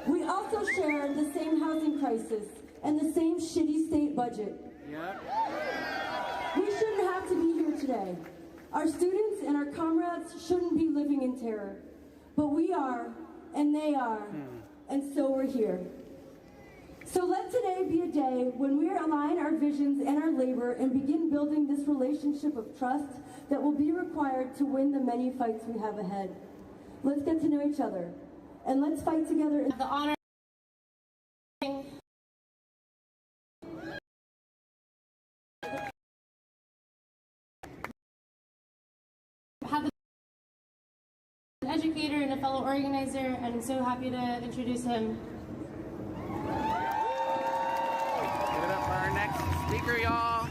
We also share the same housing crisis and the same shitty state budget. Yep. We shouldn't have to be here today. Our students and our comrades shouldn't be living in terror. But we are, and they are, and so we're here. So let today be a day when we align our visions and our labor and begin building this relationship of trust that will be required to win the many fights we have ahead. Let's get to know each other, and let's fight together. The honor have an educator and a fellow organizer, and I'm so happy to introduce him. Give it up for our next speaker, y'all.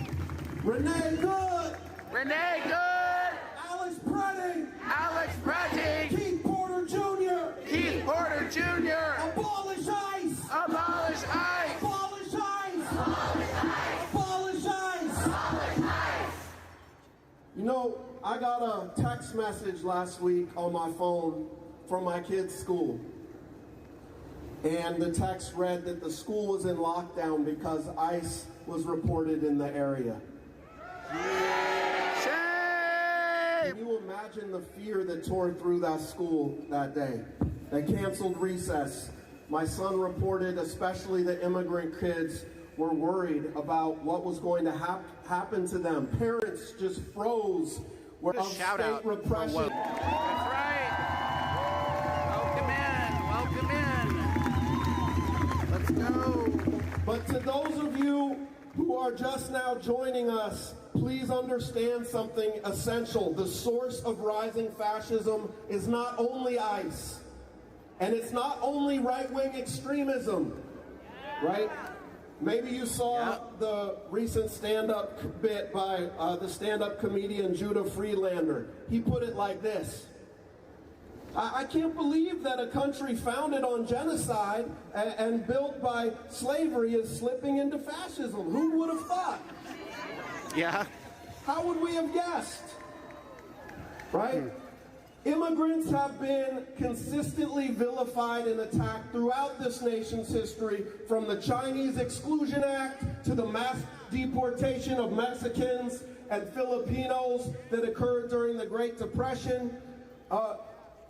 Renee Good. Renee Good. Alex Pretty. Alex Pretty. Keith Porter Jr. Keith Porter Jr. Abolish ICE. Abolish ICE. Abolish ICE. Abolish ICE. Abolish ICE. Abolish ICE. You know, I got a text message last week on my phone from my kid's school. And the text read that the school was in lockdown because ICE was reported in the area. Shame! Can you imagine the fear that tore through that school that day? They canceled recess. My son reported, especially the immigrant kids, were worried about what was going to happen to them. Parents just froze of shout state out repression. That's right. Welcome in. Welcome in. Let's go. But to those of you who are just now joining us, please understand something essential. The source of rising fascism is not only ICE, and it's not only right-wing extremism, right? Maybe you saw the recent stand-up bit by the stand-up comedian Judah Friedlander. He put it like this. I can't believe that a country founded on genocide and built by slavery is slipping into fascism. Who would have thought? Yeah. How would we have guessed? Right? Immigrants have been consistently vilified and attacked throughout this nation's history, from the Chinese Exclusion Act to the mass deportation of Mexicans and Filipinos that occurred during the Great Depression,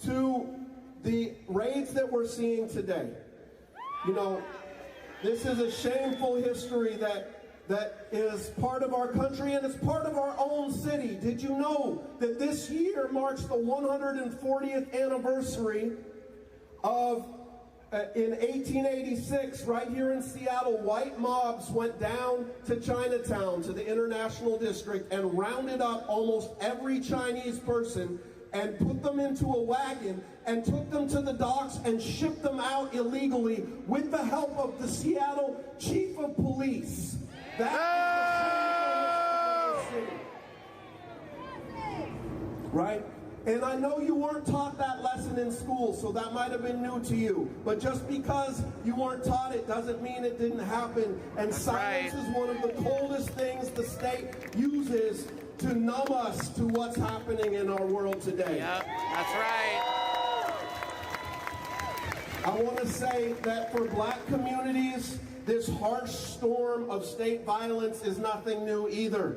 to the raids that we're seeing today. You know, this is a shameful history that is part of our country, and it's part of our own city. Did you know that this year marks the 140th anniversary of, in 1886, right here in Seattle, white mobs went down to Chinatown, to the International District, and rounded up almost every Chinese person and put them into a wagon and took them to the docks and shipped them out illegally with the help of the Seattle Chief of Police. Right? And I know you weren't taught that lesson in school, so that might have been new to you. But just because you weren't taught it doesn't mean it didn't happen. And silence is one of the coldest things the state uses to numb us to what's happening in our world today. Yep, that's right. I want to say that for black communities, this harsh storm of state violence is nothing new either.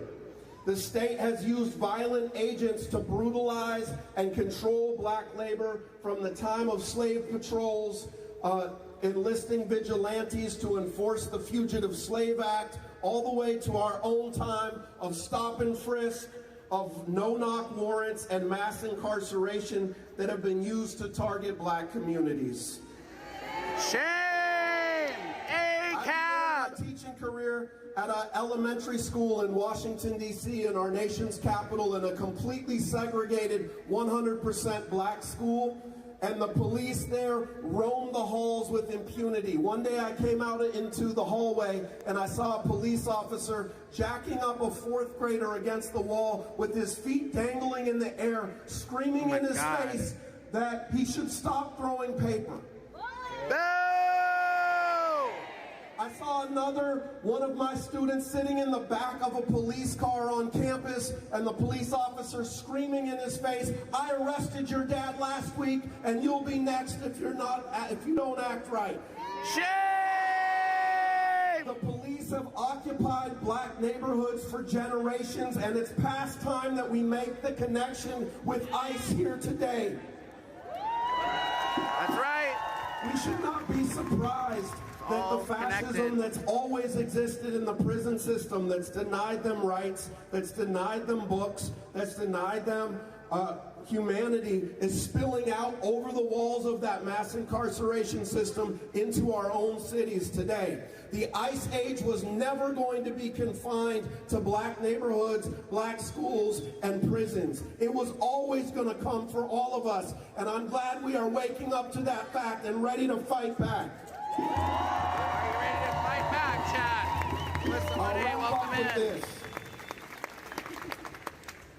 The state has used violent agents to brutalize and control black labor from the time of slave patrols, enlisting vigilantes to enforce the Fugitive Slave Act, all the way to our own time of stop and frisk, of no-knock warrants and mass incarceration that have been used to target black communities. Shame! I began my teaching career at an elementary school in Washington, D.C., in our nation's capital, in a completely segregated 100% black school. and the police there roam the halls with impunity. One day I came out into the hallway and I saw a police officer jacking up a 4th grader against the wall with his feet dangling in the air, screaming in his face that he should stop throwing paper. I saw another one of my students sitting in the back of a police car on campus, and the police officer screaming in his face, "I arrested your dad last week, and you'll be next if you don't act right." Shame! The police have occupied black neighborhoods for generations, and it's past time that we make the connection with ICE here today. That's right. We should not be surprised that the fascism that's always existed in the prison system, that's denied them rights, that's denied them books, that's denied them humanity, is spilling out over the walls of that mass incarceration system into our own cities today. The ICE age was never going to be confined to black neighborhoods, black schools, and prisons. It was always going to come for all of us, and I'm glad we are waking up to that fact and ready to fight back. Are you ready to fight back, Chad? Listen, welcome in.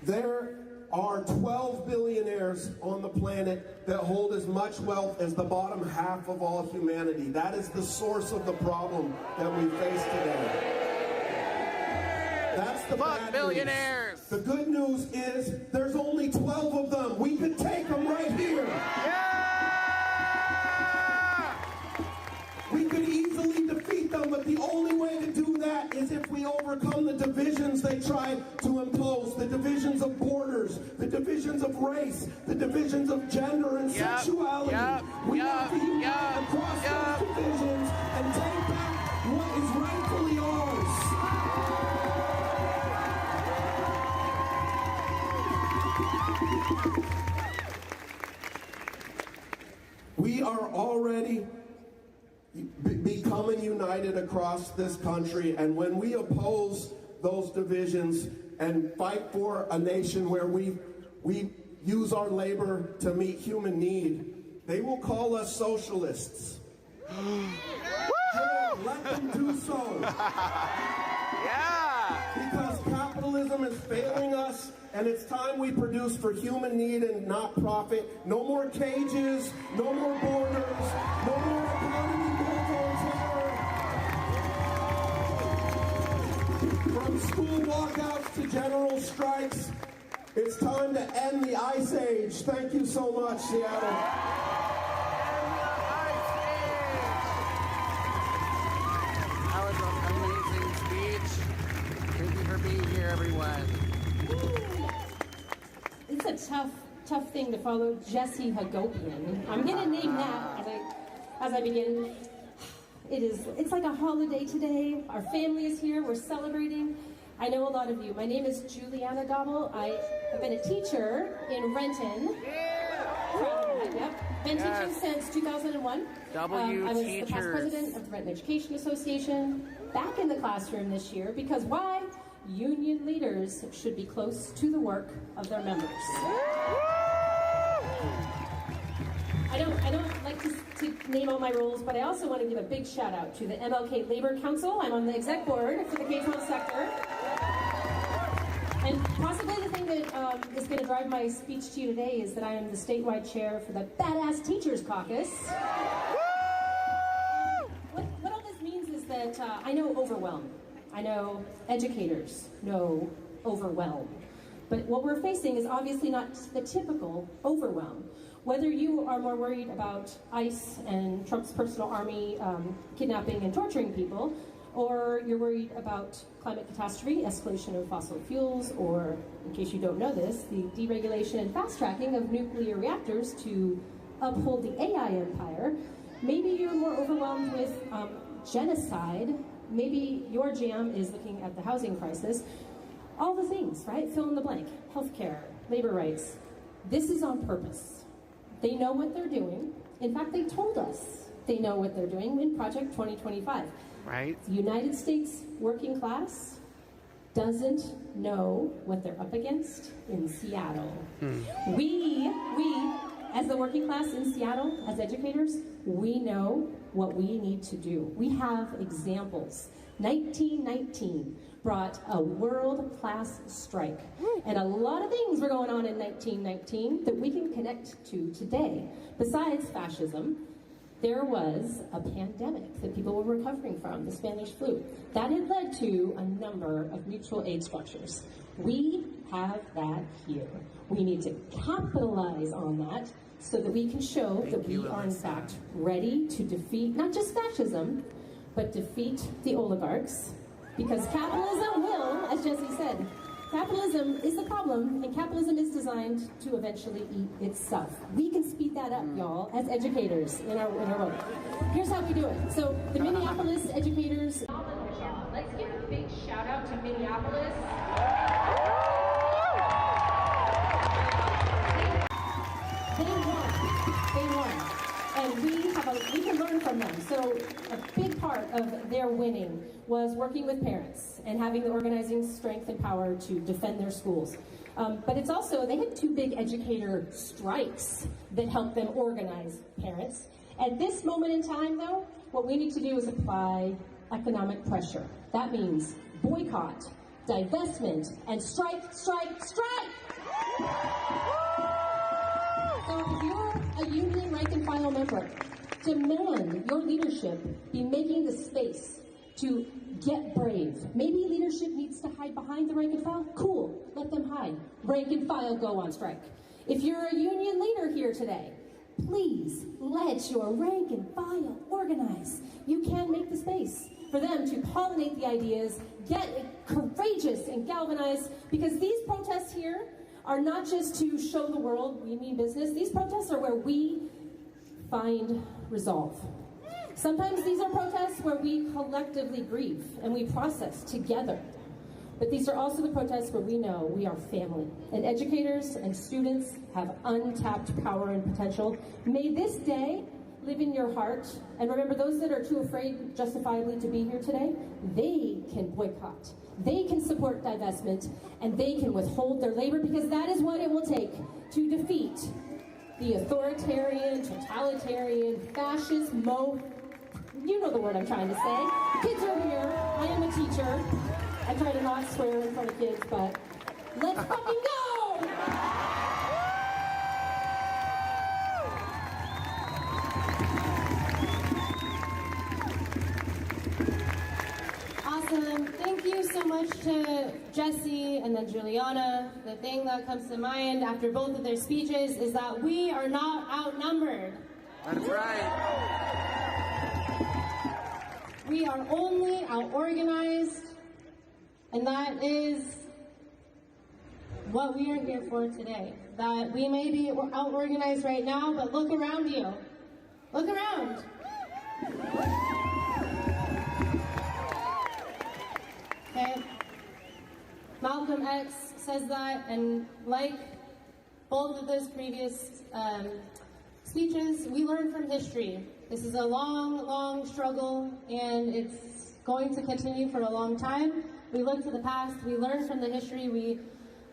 There are 12 billionaires on the planet that hold as much wealth as the bottom half of all humanity. That is the source of the problem that we face today. That's the bad billionaires. news. The good news is there's only 12 of them. We could take them right here. We could easily defeat them, but the only way to do that is if we overcome the divisions they try to impose, the divisions of borders, the divisions of race, the divisions of gender and sexuality. We have to unite across those divisions and take back what is rightfully ours. We are already becoming united across this country, and when we oppose those divisions and fight for a nation where we use our labor to meet human need, they will call us socialists. Let them do so. Because capitalism is failing us, and it's time we produce for human need and not profit. No more cages, no more borders, no more economy built on terror. From school walkouts to general strikes, it's time to end the ice age. Thank you so much, Seattle. That was an amazing speech. Thank you for being here, everyone. It's a tough thing to follow Jesse Hagopian. I'm gonna name that as I begin. It's like a holiday today. Our family is here. We're celebrating. I know a lot of you. My name is Juliana Gobble. I have been a teacher in Renton. Been teaching since 2001. I was the past president of the Renton Education Association. Back in the classroom this year because why? Union leaders should be close to the work of their members. I don't like to name all my roles, but I also want to give a big shout out to the MLK Labor Council. I'm on the exec board for the K-12 sector. And possibly the thing that is going to drive my speech to you today is that I am the statewide chair for the Badass Teachers Caucus. What all this means is that I know overwhelm. I know educators know overwhelm. But what we're facing is obviously not the typical overwhelm. Whether you are more worried about ICE and Trump's personal army kidnapping and torturing people, or you're worried about climate catastrophe, escalation of fossil fuels, or, in case you don't know this, the deregulation and fast-tracking of nuclear reactors to uphold the AI empire, maybe you're more overwhelmed with genocide. Maybe your jam is looking at the housing crisis. All the things, right? Fill in the blank. Healthcare, labor rights. This is on purpose. They know what they're doing. In fact, they told us they know what they're doing in Project 2025. Right. The United States working class doesn't know what they're up against in Seattle. We as the working class in Seattle, as educators, we know what we need to do. We have examples. 1919 brought a world-class strike. And a lot of things were going on in 1919 that we can connect to today. Besides fascism, there was a pandemic that people were recovering from, the Spanish flu. That had led to a number of mutual aid structures. We have that here. We need to capitalize on that so that we can show that we are in fact ready to defeat not just fascism, but defeat the oligarchs. Because capitalism will, as Jesse said, capitalism is the problem, and capitalism is designed to eventually eat itself. We can speed that up, y'all, as educators in our world. Here's how we do it. So the Minneapolis educators. Let's give a big shout out to Minneapolis. They won. And we can learn from them. So a big part of their winning was working with parents and having the organizing strength and power to defend their schools. But it's also, they had 2 big educator strikes that helped them organize parents. At this moment in time, though, what we need to do is apply economic pressure. That means boycott, divestment, and strike, strike, strike! So if you're a union rank and file member, demand your leadership be making the space to get brave. Maybe leadership needs to hide behind the rank and file. Cool, let them hide. Rank and file go on strike. If you're a union leader here today, please let your rank and file organize. You can make the space for them to pollinate the ideas, get courageous and galvanized, because these protests here are not just to show the world we mean business. These protests are where we find resolve. Sometimes these are protests where we collectively grieve and we process together. But these are also the protests where we know we are family. And educators and students have untapped power and potential. May this day live in your heart. And remember, those that are too afraid justifiably to be here today, they can boycott. They can support divestment, and they can withhold their labor, because that is what it will take to defeat the authoritarian, totalitarian, fascist, you know the word I'm trying to say. Kids are here. I am a teacher. I try to not swear in front of kids, but let's fucking go! Awesome. Thank you so much to Jesse and then Juliana. The thing that comes to mind after both of their speeches is that we are not outnumbered. That's right. We are only out-organized, and that is what we are here for today. That we may be out-organized right now, but look around you. Look around. Okay. Malcolm X says that, and like both of those previous speeches, we learn from history. This is a long, long struggle, and it's going to continue for a long time. We look to the past, we learn from the history, we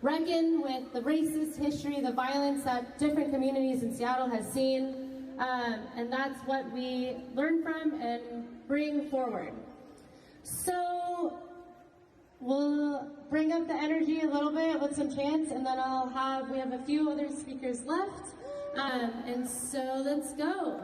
reckon with the racist history, the violence that different communities in Seattle has seen, and that's what we learn from and bring forward. So we'll bring up the energy a little bit with some chants, and then we have a few other speakers left, and so let's go.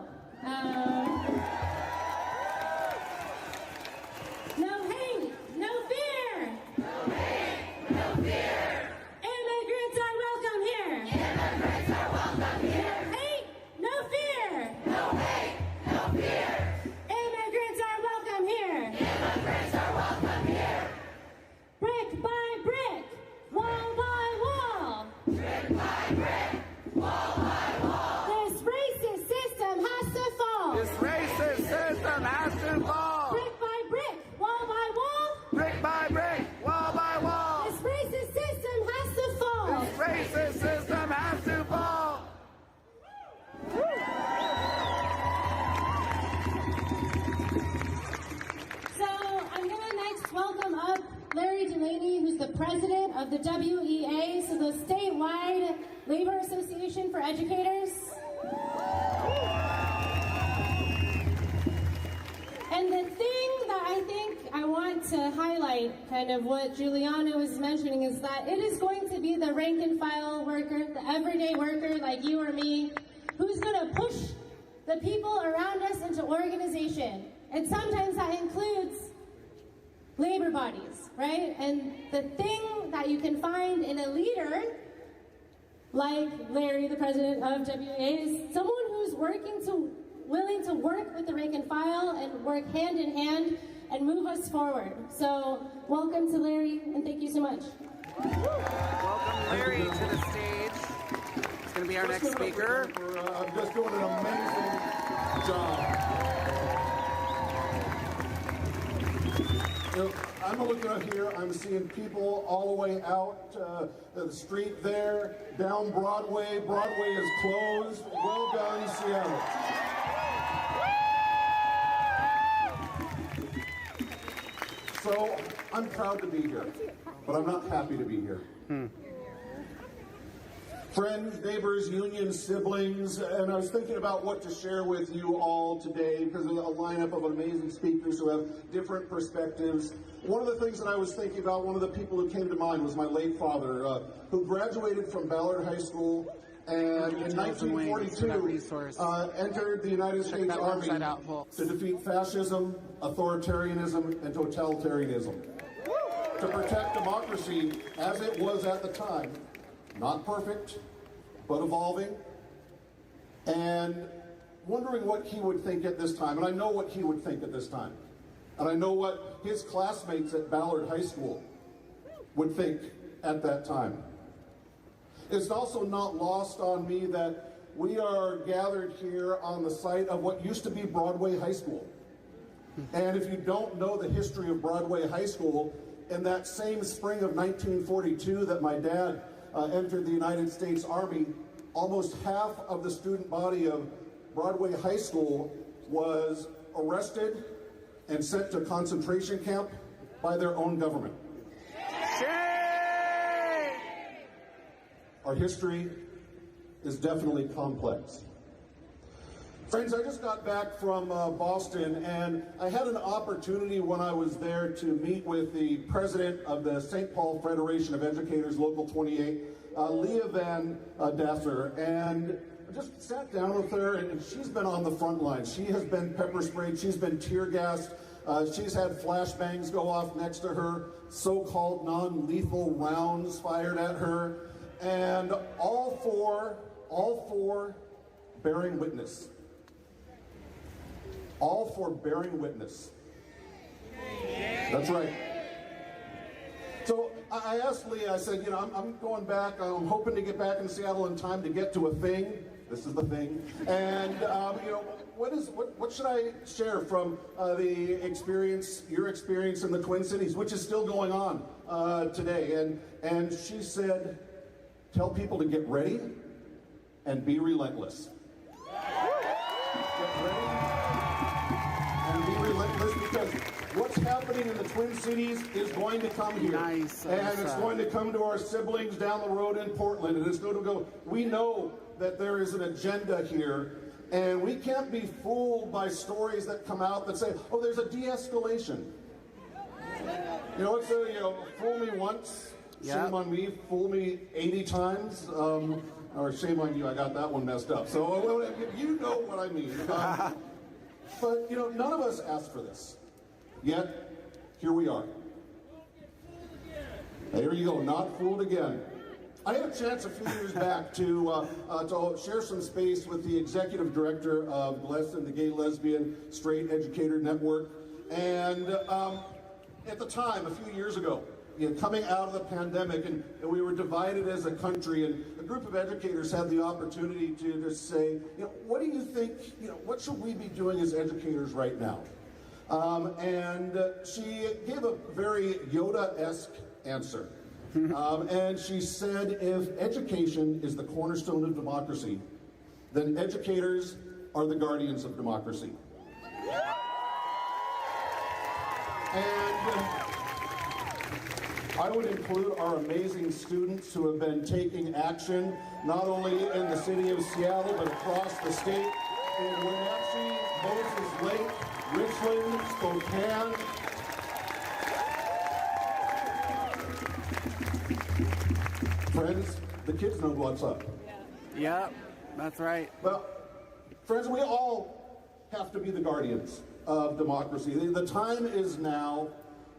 No hate, no fear. No hate, no fear. Immigrants are welcome here. Immigrants are welcome here. No hate, no fear. No hate, no fear. Immigrants are welcome here. Immigrants are welcome here. Brick by brick, wall by wall. Brick by brick, wall by wall. This racist system has to fall. This racist system has to fall. Brick by brick, wall by wall. Brick by brick, wall by wall. This racist system has to fall. This racist system has to fall. So I'm going to next welcome up Larry Delaney, who's the president of the WEA, so the statewide labor association for educators. And the thing that I think I want to highlight, kind of what Juliana was mentioning, is that it is going to be the rank and file worker, the everyday worker like you or me, who's going to push the people around us into organization. And sometimes that includes labor bodies, right? And the thing that you can find in a leader like Larry, the president of WA, is someone who's willing to work with the rank and file and work hand in hand and move us forward. So welcome to Larry, and thank you so much. Welcome Larry to the stage. He's going to be our next speaker. I'm just doing an amazing job. You know, I'm looking up here, I'm seeing people all the way out the street there, down Broadway. Broadway is closed. Well done, Seattle. So, I'm proud to be here, but I'm not happy to be here. Friends, neighbors, unions, siblings, and I was thinking about what to share with you all today because of a lineup of amazing speakers who have different perspectives. One of the things that I was thinking about, one of the people who came to mind was my late father, who graduated from Ballard High School and in 1942 entered the United States Army to defeat fascism, authoritarianism, and totalitarianism. To protect democracy as it was at the time. Not perfect, but evolving, and wondering what he would think at this time. And I know what he would think at this time. And I know what his classmates at Ballard High School would think at that time. It's also not lost on me that we are gathered here on the site of what used to be Broadway High School. And if you don't know the history of Broadway High School, in that same spring of 1942 that my dad entered the United States Army, almost half of the student body of Broadway High School was arrested and sent to concentration camp by their own government. Our history is definitely complex. Friends, I just got back from Boston, and I had an opportunity when I was there to meet with the president of the St. Paul Federation of Educators, Local 28, Leah Van Dasser, and I just sat down with her, and she's been on the front line. She has been pepper sprayed, she's been tear gassed, she's had flashbangs go off next to her, so-called non-lethal rounds fired at her, and all for bearing witness. All for bearing witness. That's right. So I asked Leah, I said, you know, I'm going back, I'm hoping to get back in Seattle in time to get to a thing. This is the thing. And, you know, what should I share from the experience, your experience in the Twin Cities, which is still going on today? And she said, tell people to get ready and be relentless. Get ready and be relentless, because what's happening in the Twin Cities is going to come here. Nice. And it's going to come to our siblings down the road in Portland, and it's going to go. We know that there is an agenda here, and we can't be fooled by stories that come out that say, oh, there's a de-escalation. You know, it's a, you know, fool me once, shame on me, fool me 80 times, or shame on you, I got that one messed up. So you know what I mean. But, you know, none of us asked for this. Yet, here we are. There you go, not fooled again. I had a chance a few years back to share some space with the executive director of GLESN, the Gay, Lesbian, Straight Educator Network. And at the time, a few years ago, you know, coming out of the pandemic, and we were divided as a country, and a group of educators had the opportunity to just say, you know, what do you think, you know, what should we be doing as educators right now? And she gave a very Yoda-esque answer. And she said, if education is the cornerstone of democracy, then educators are the guardians of democracy. I would include our amazing students who have been taking action, not only in the city of Seattle, but across the state, in Wenatchee, Moses Lake, Richland, Spokane. Friends, the kids know what's up. Yep, that's right. Well, friends, we all have to be the guardians of democracy. The time is now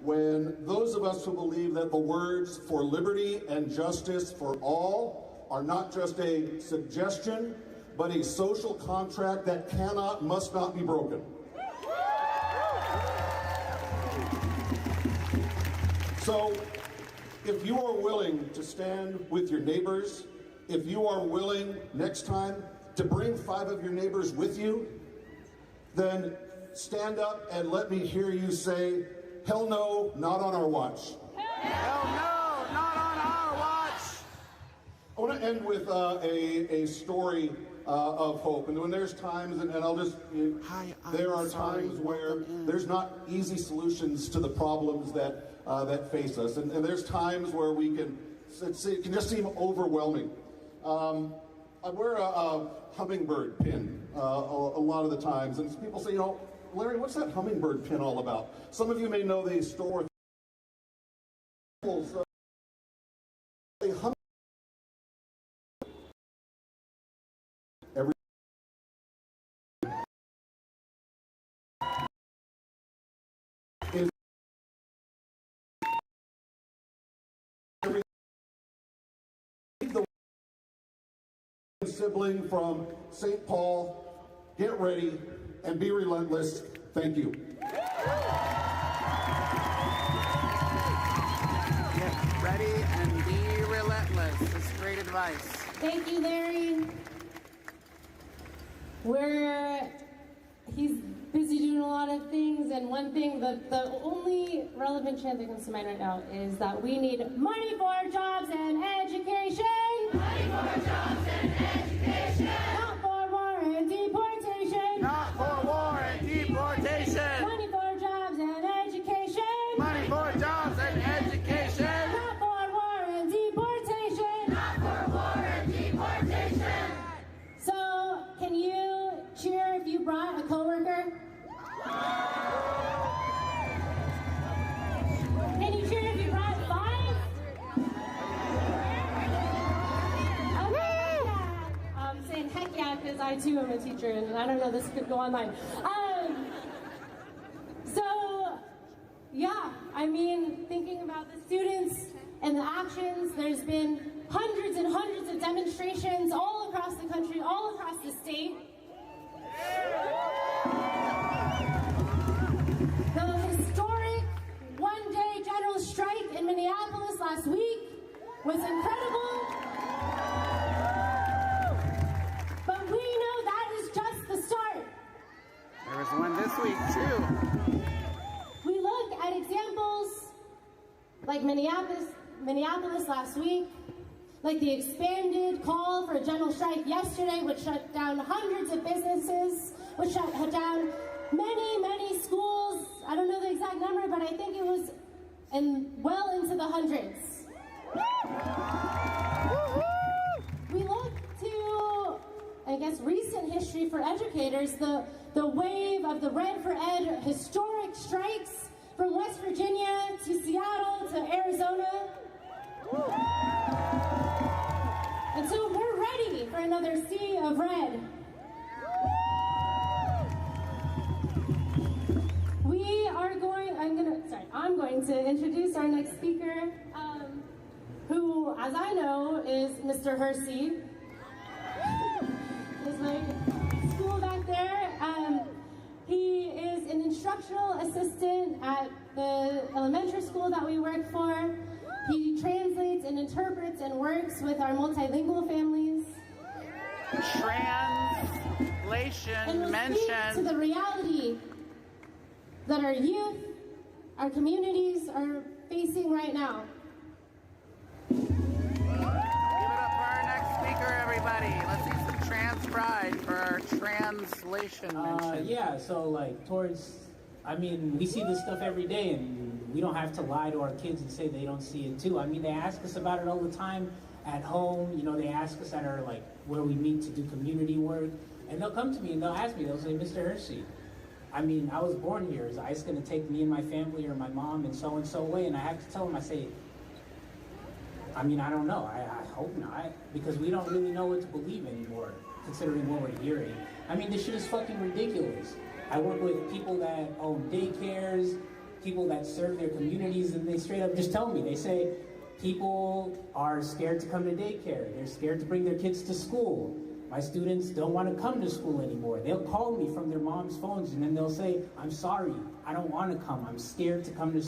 when those of us who believe that the words for liberty and justice for all are not just a suggestion, but a social contract that cannot, must not be broken. So, if you are willing to stand with your neighbors, if you are willing next time to bring 5 of your neighbors with you, then stand up and let me hear you say, hell no, not on our watch. Hell no, not on our watch. I want to end with a story of hope. And when there's times, and I'll just, there are times where there's not easy solutions to the problems that face us. And there's times where it can just seem overwhelming. I wear a hummingbird pin a lot of the times, and people say, Larry, what's that hummingbird pin all about? Some of you may know they store every sibling from St. Paul, get ready and be relentless. Thank you. Get ready and be relentless. That's great advice. Thank you, Larry. He's busy doing a lot of things, and one thing, the only relevant chant that comes to mind right now is that we need money for jobs and education. Money for jobs and education. Not for war and deportation. Not for war and deportation. Money for jobs and education. Money for jobs and education. Not for war and deportation. Not for war and deportation. So, can you cheer if you brought a coworker? Can you cheer if you brought 5? Okay, yeah. I'm saying heck yeah because I too am a teacher, and I don't know, this could go online. So, yeah, I mean, thinking about the students and the actions, there's been hundreds and hundreds of demonstrations all across the country, all across the state. The historic one-day general strike in Minneapolis last week was incredible. But we know that is just the start. There was one this week, too. We look at examples like Minneapolis last week, like the expanded call for a general strike yesterday, which shut down hundreds of businesses, which shut down many schools. I don't know the exact number, but I think it was well into the hundreds. We look to, I guess, recent history for educators, the wave of the Red for Ed historic strikes from West Virginia to Seattle to Arizona. And so we're ready for another sea of red. I'm going to introduce our next speaker, who, as I know, is Mr. Hersey. There's my school back there. He is an instructional assistant at the elementary school that we work for. He translates and interprets and works with our multilingual families. Translation mentioned. To the reality that our youth, our communities are facing right now. Give it up for our next speaker, everybody. Let's see some trans pride for our translation mention. Yeah, so like towards I mean, we see this stuff every day, and we don't have to lie to our kids and say they don't see it too. I mean, they ask us about it all the time at home. You know, they ask us at our, like, where we meet to do community work, and they'll come to me and they'll ask me, they'll say, Mr. Hershey, I mean, I was born here. Is ICE going to take me and my family or my mom and so away? And I have to tell them, I say, I mean, I don't know. I hope not, because we don't really know what to believe anymore, considering what we're hearing. I mean, this shit is fucking ridiculous. I work with people that own daycares, people that serve their communities, and they straight up just tell me, they say, people are scared to come to daycare. They're scared to bring their kids to school. My students don't want to come to school anymore. They'll call me from their mom's phones, and then they'll say, I'm sorry, I don't want to come. I'm scared to come to school.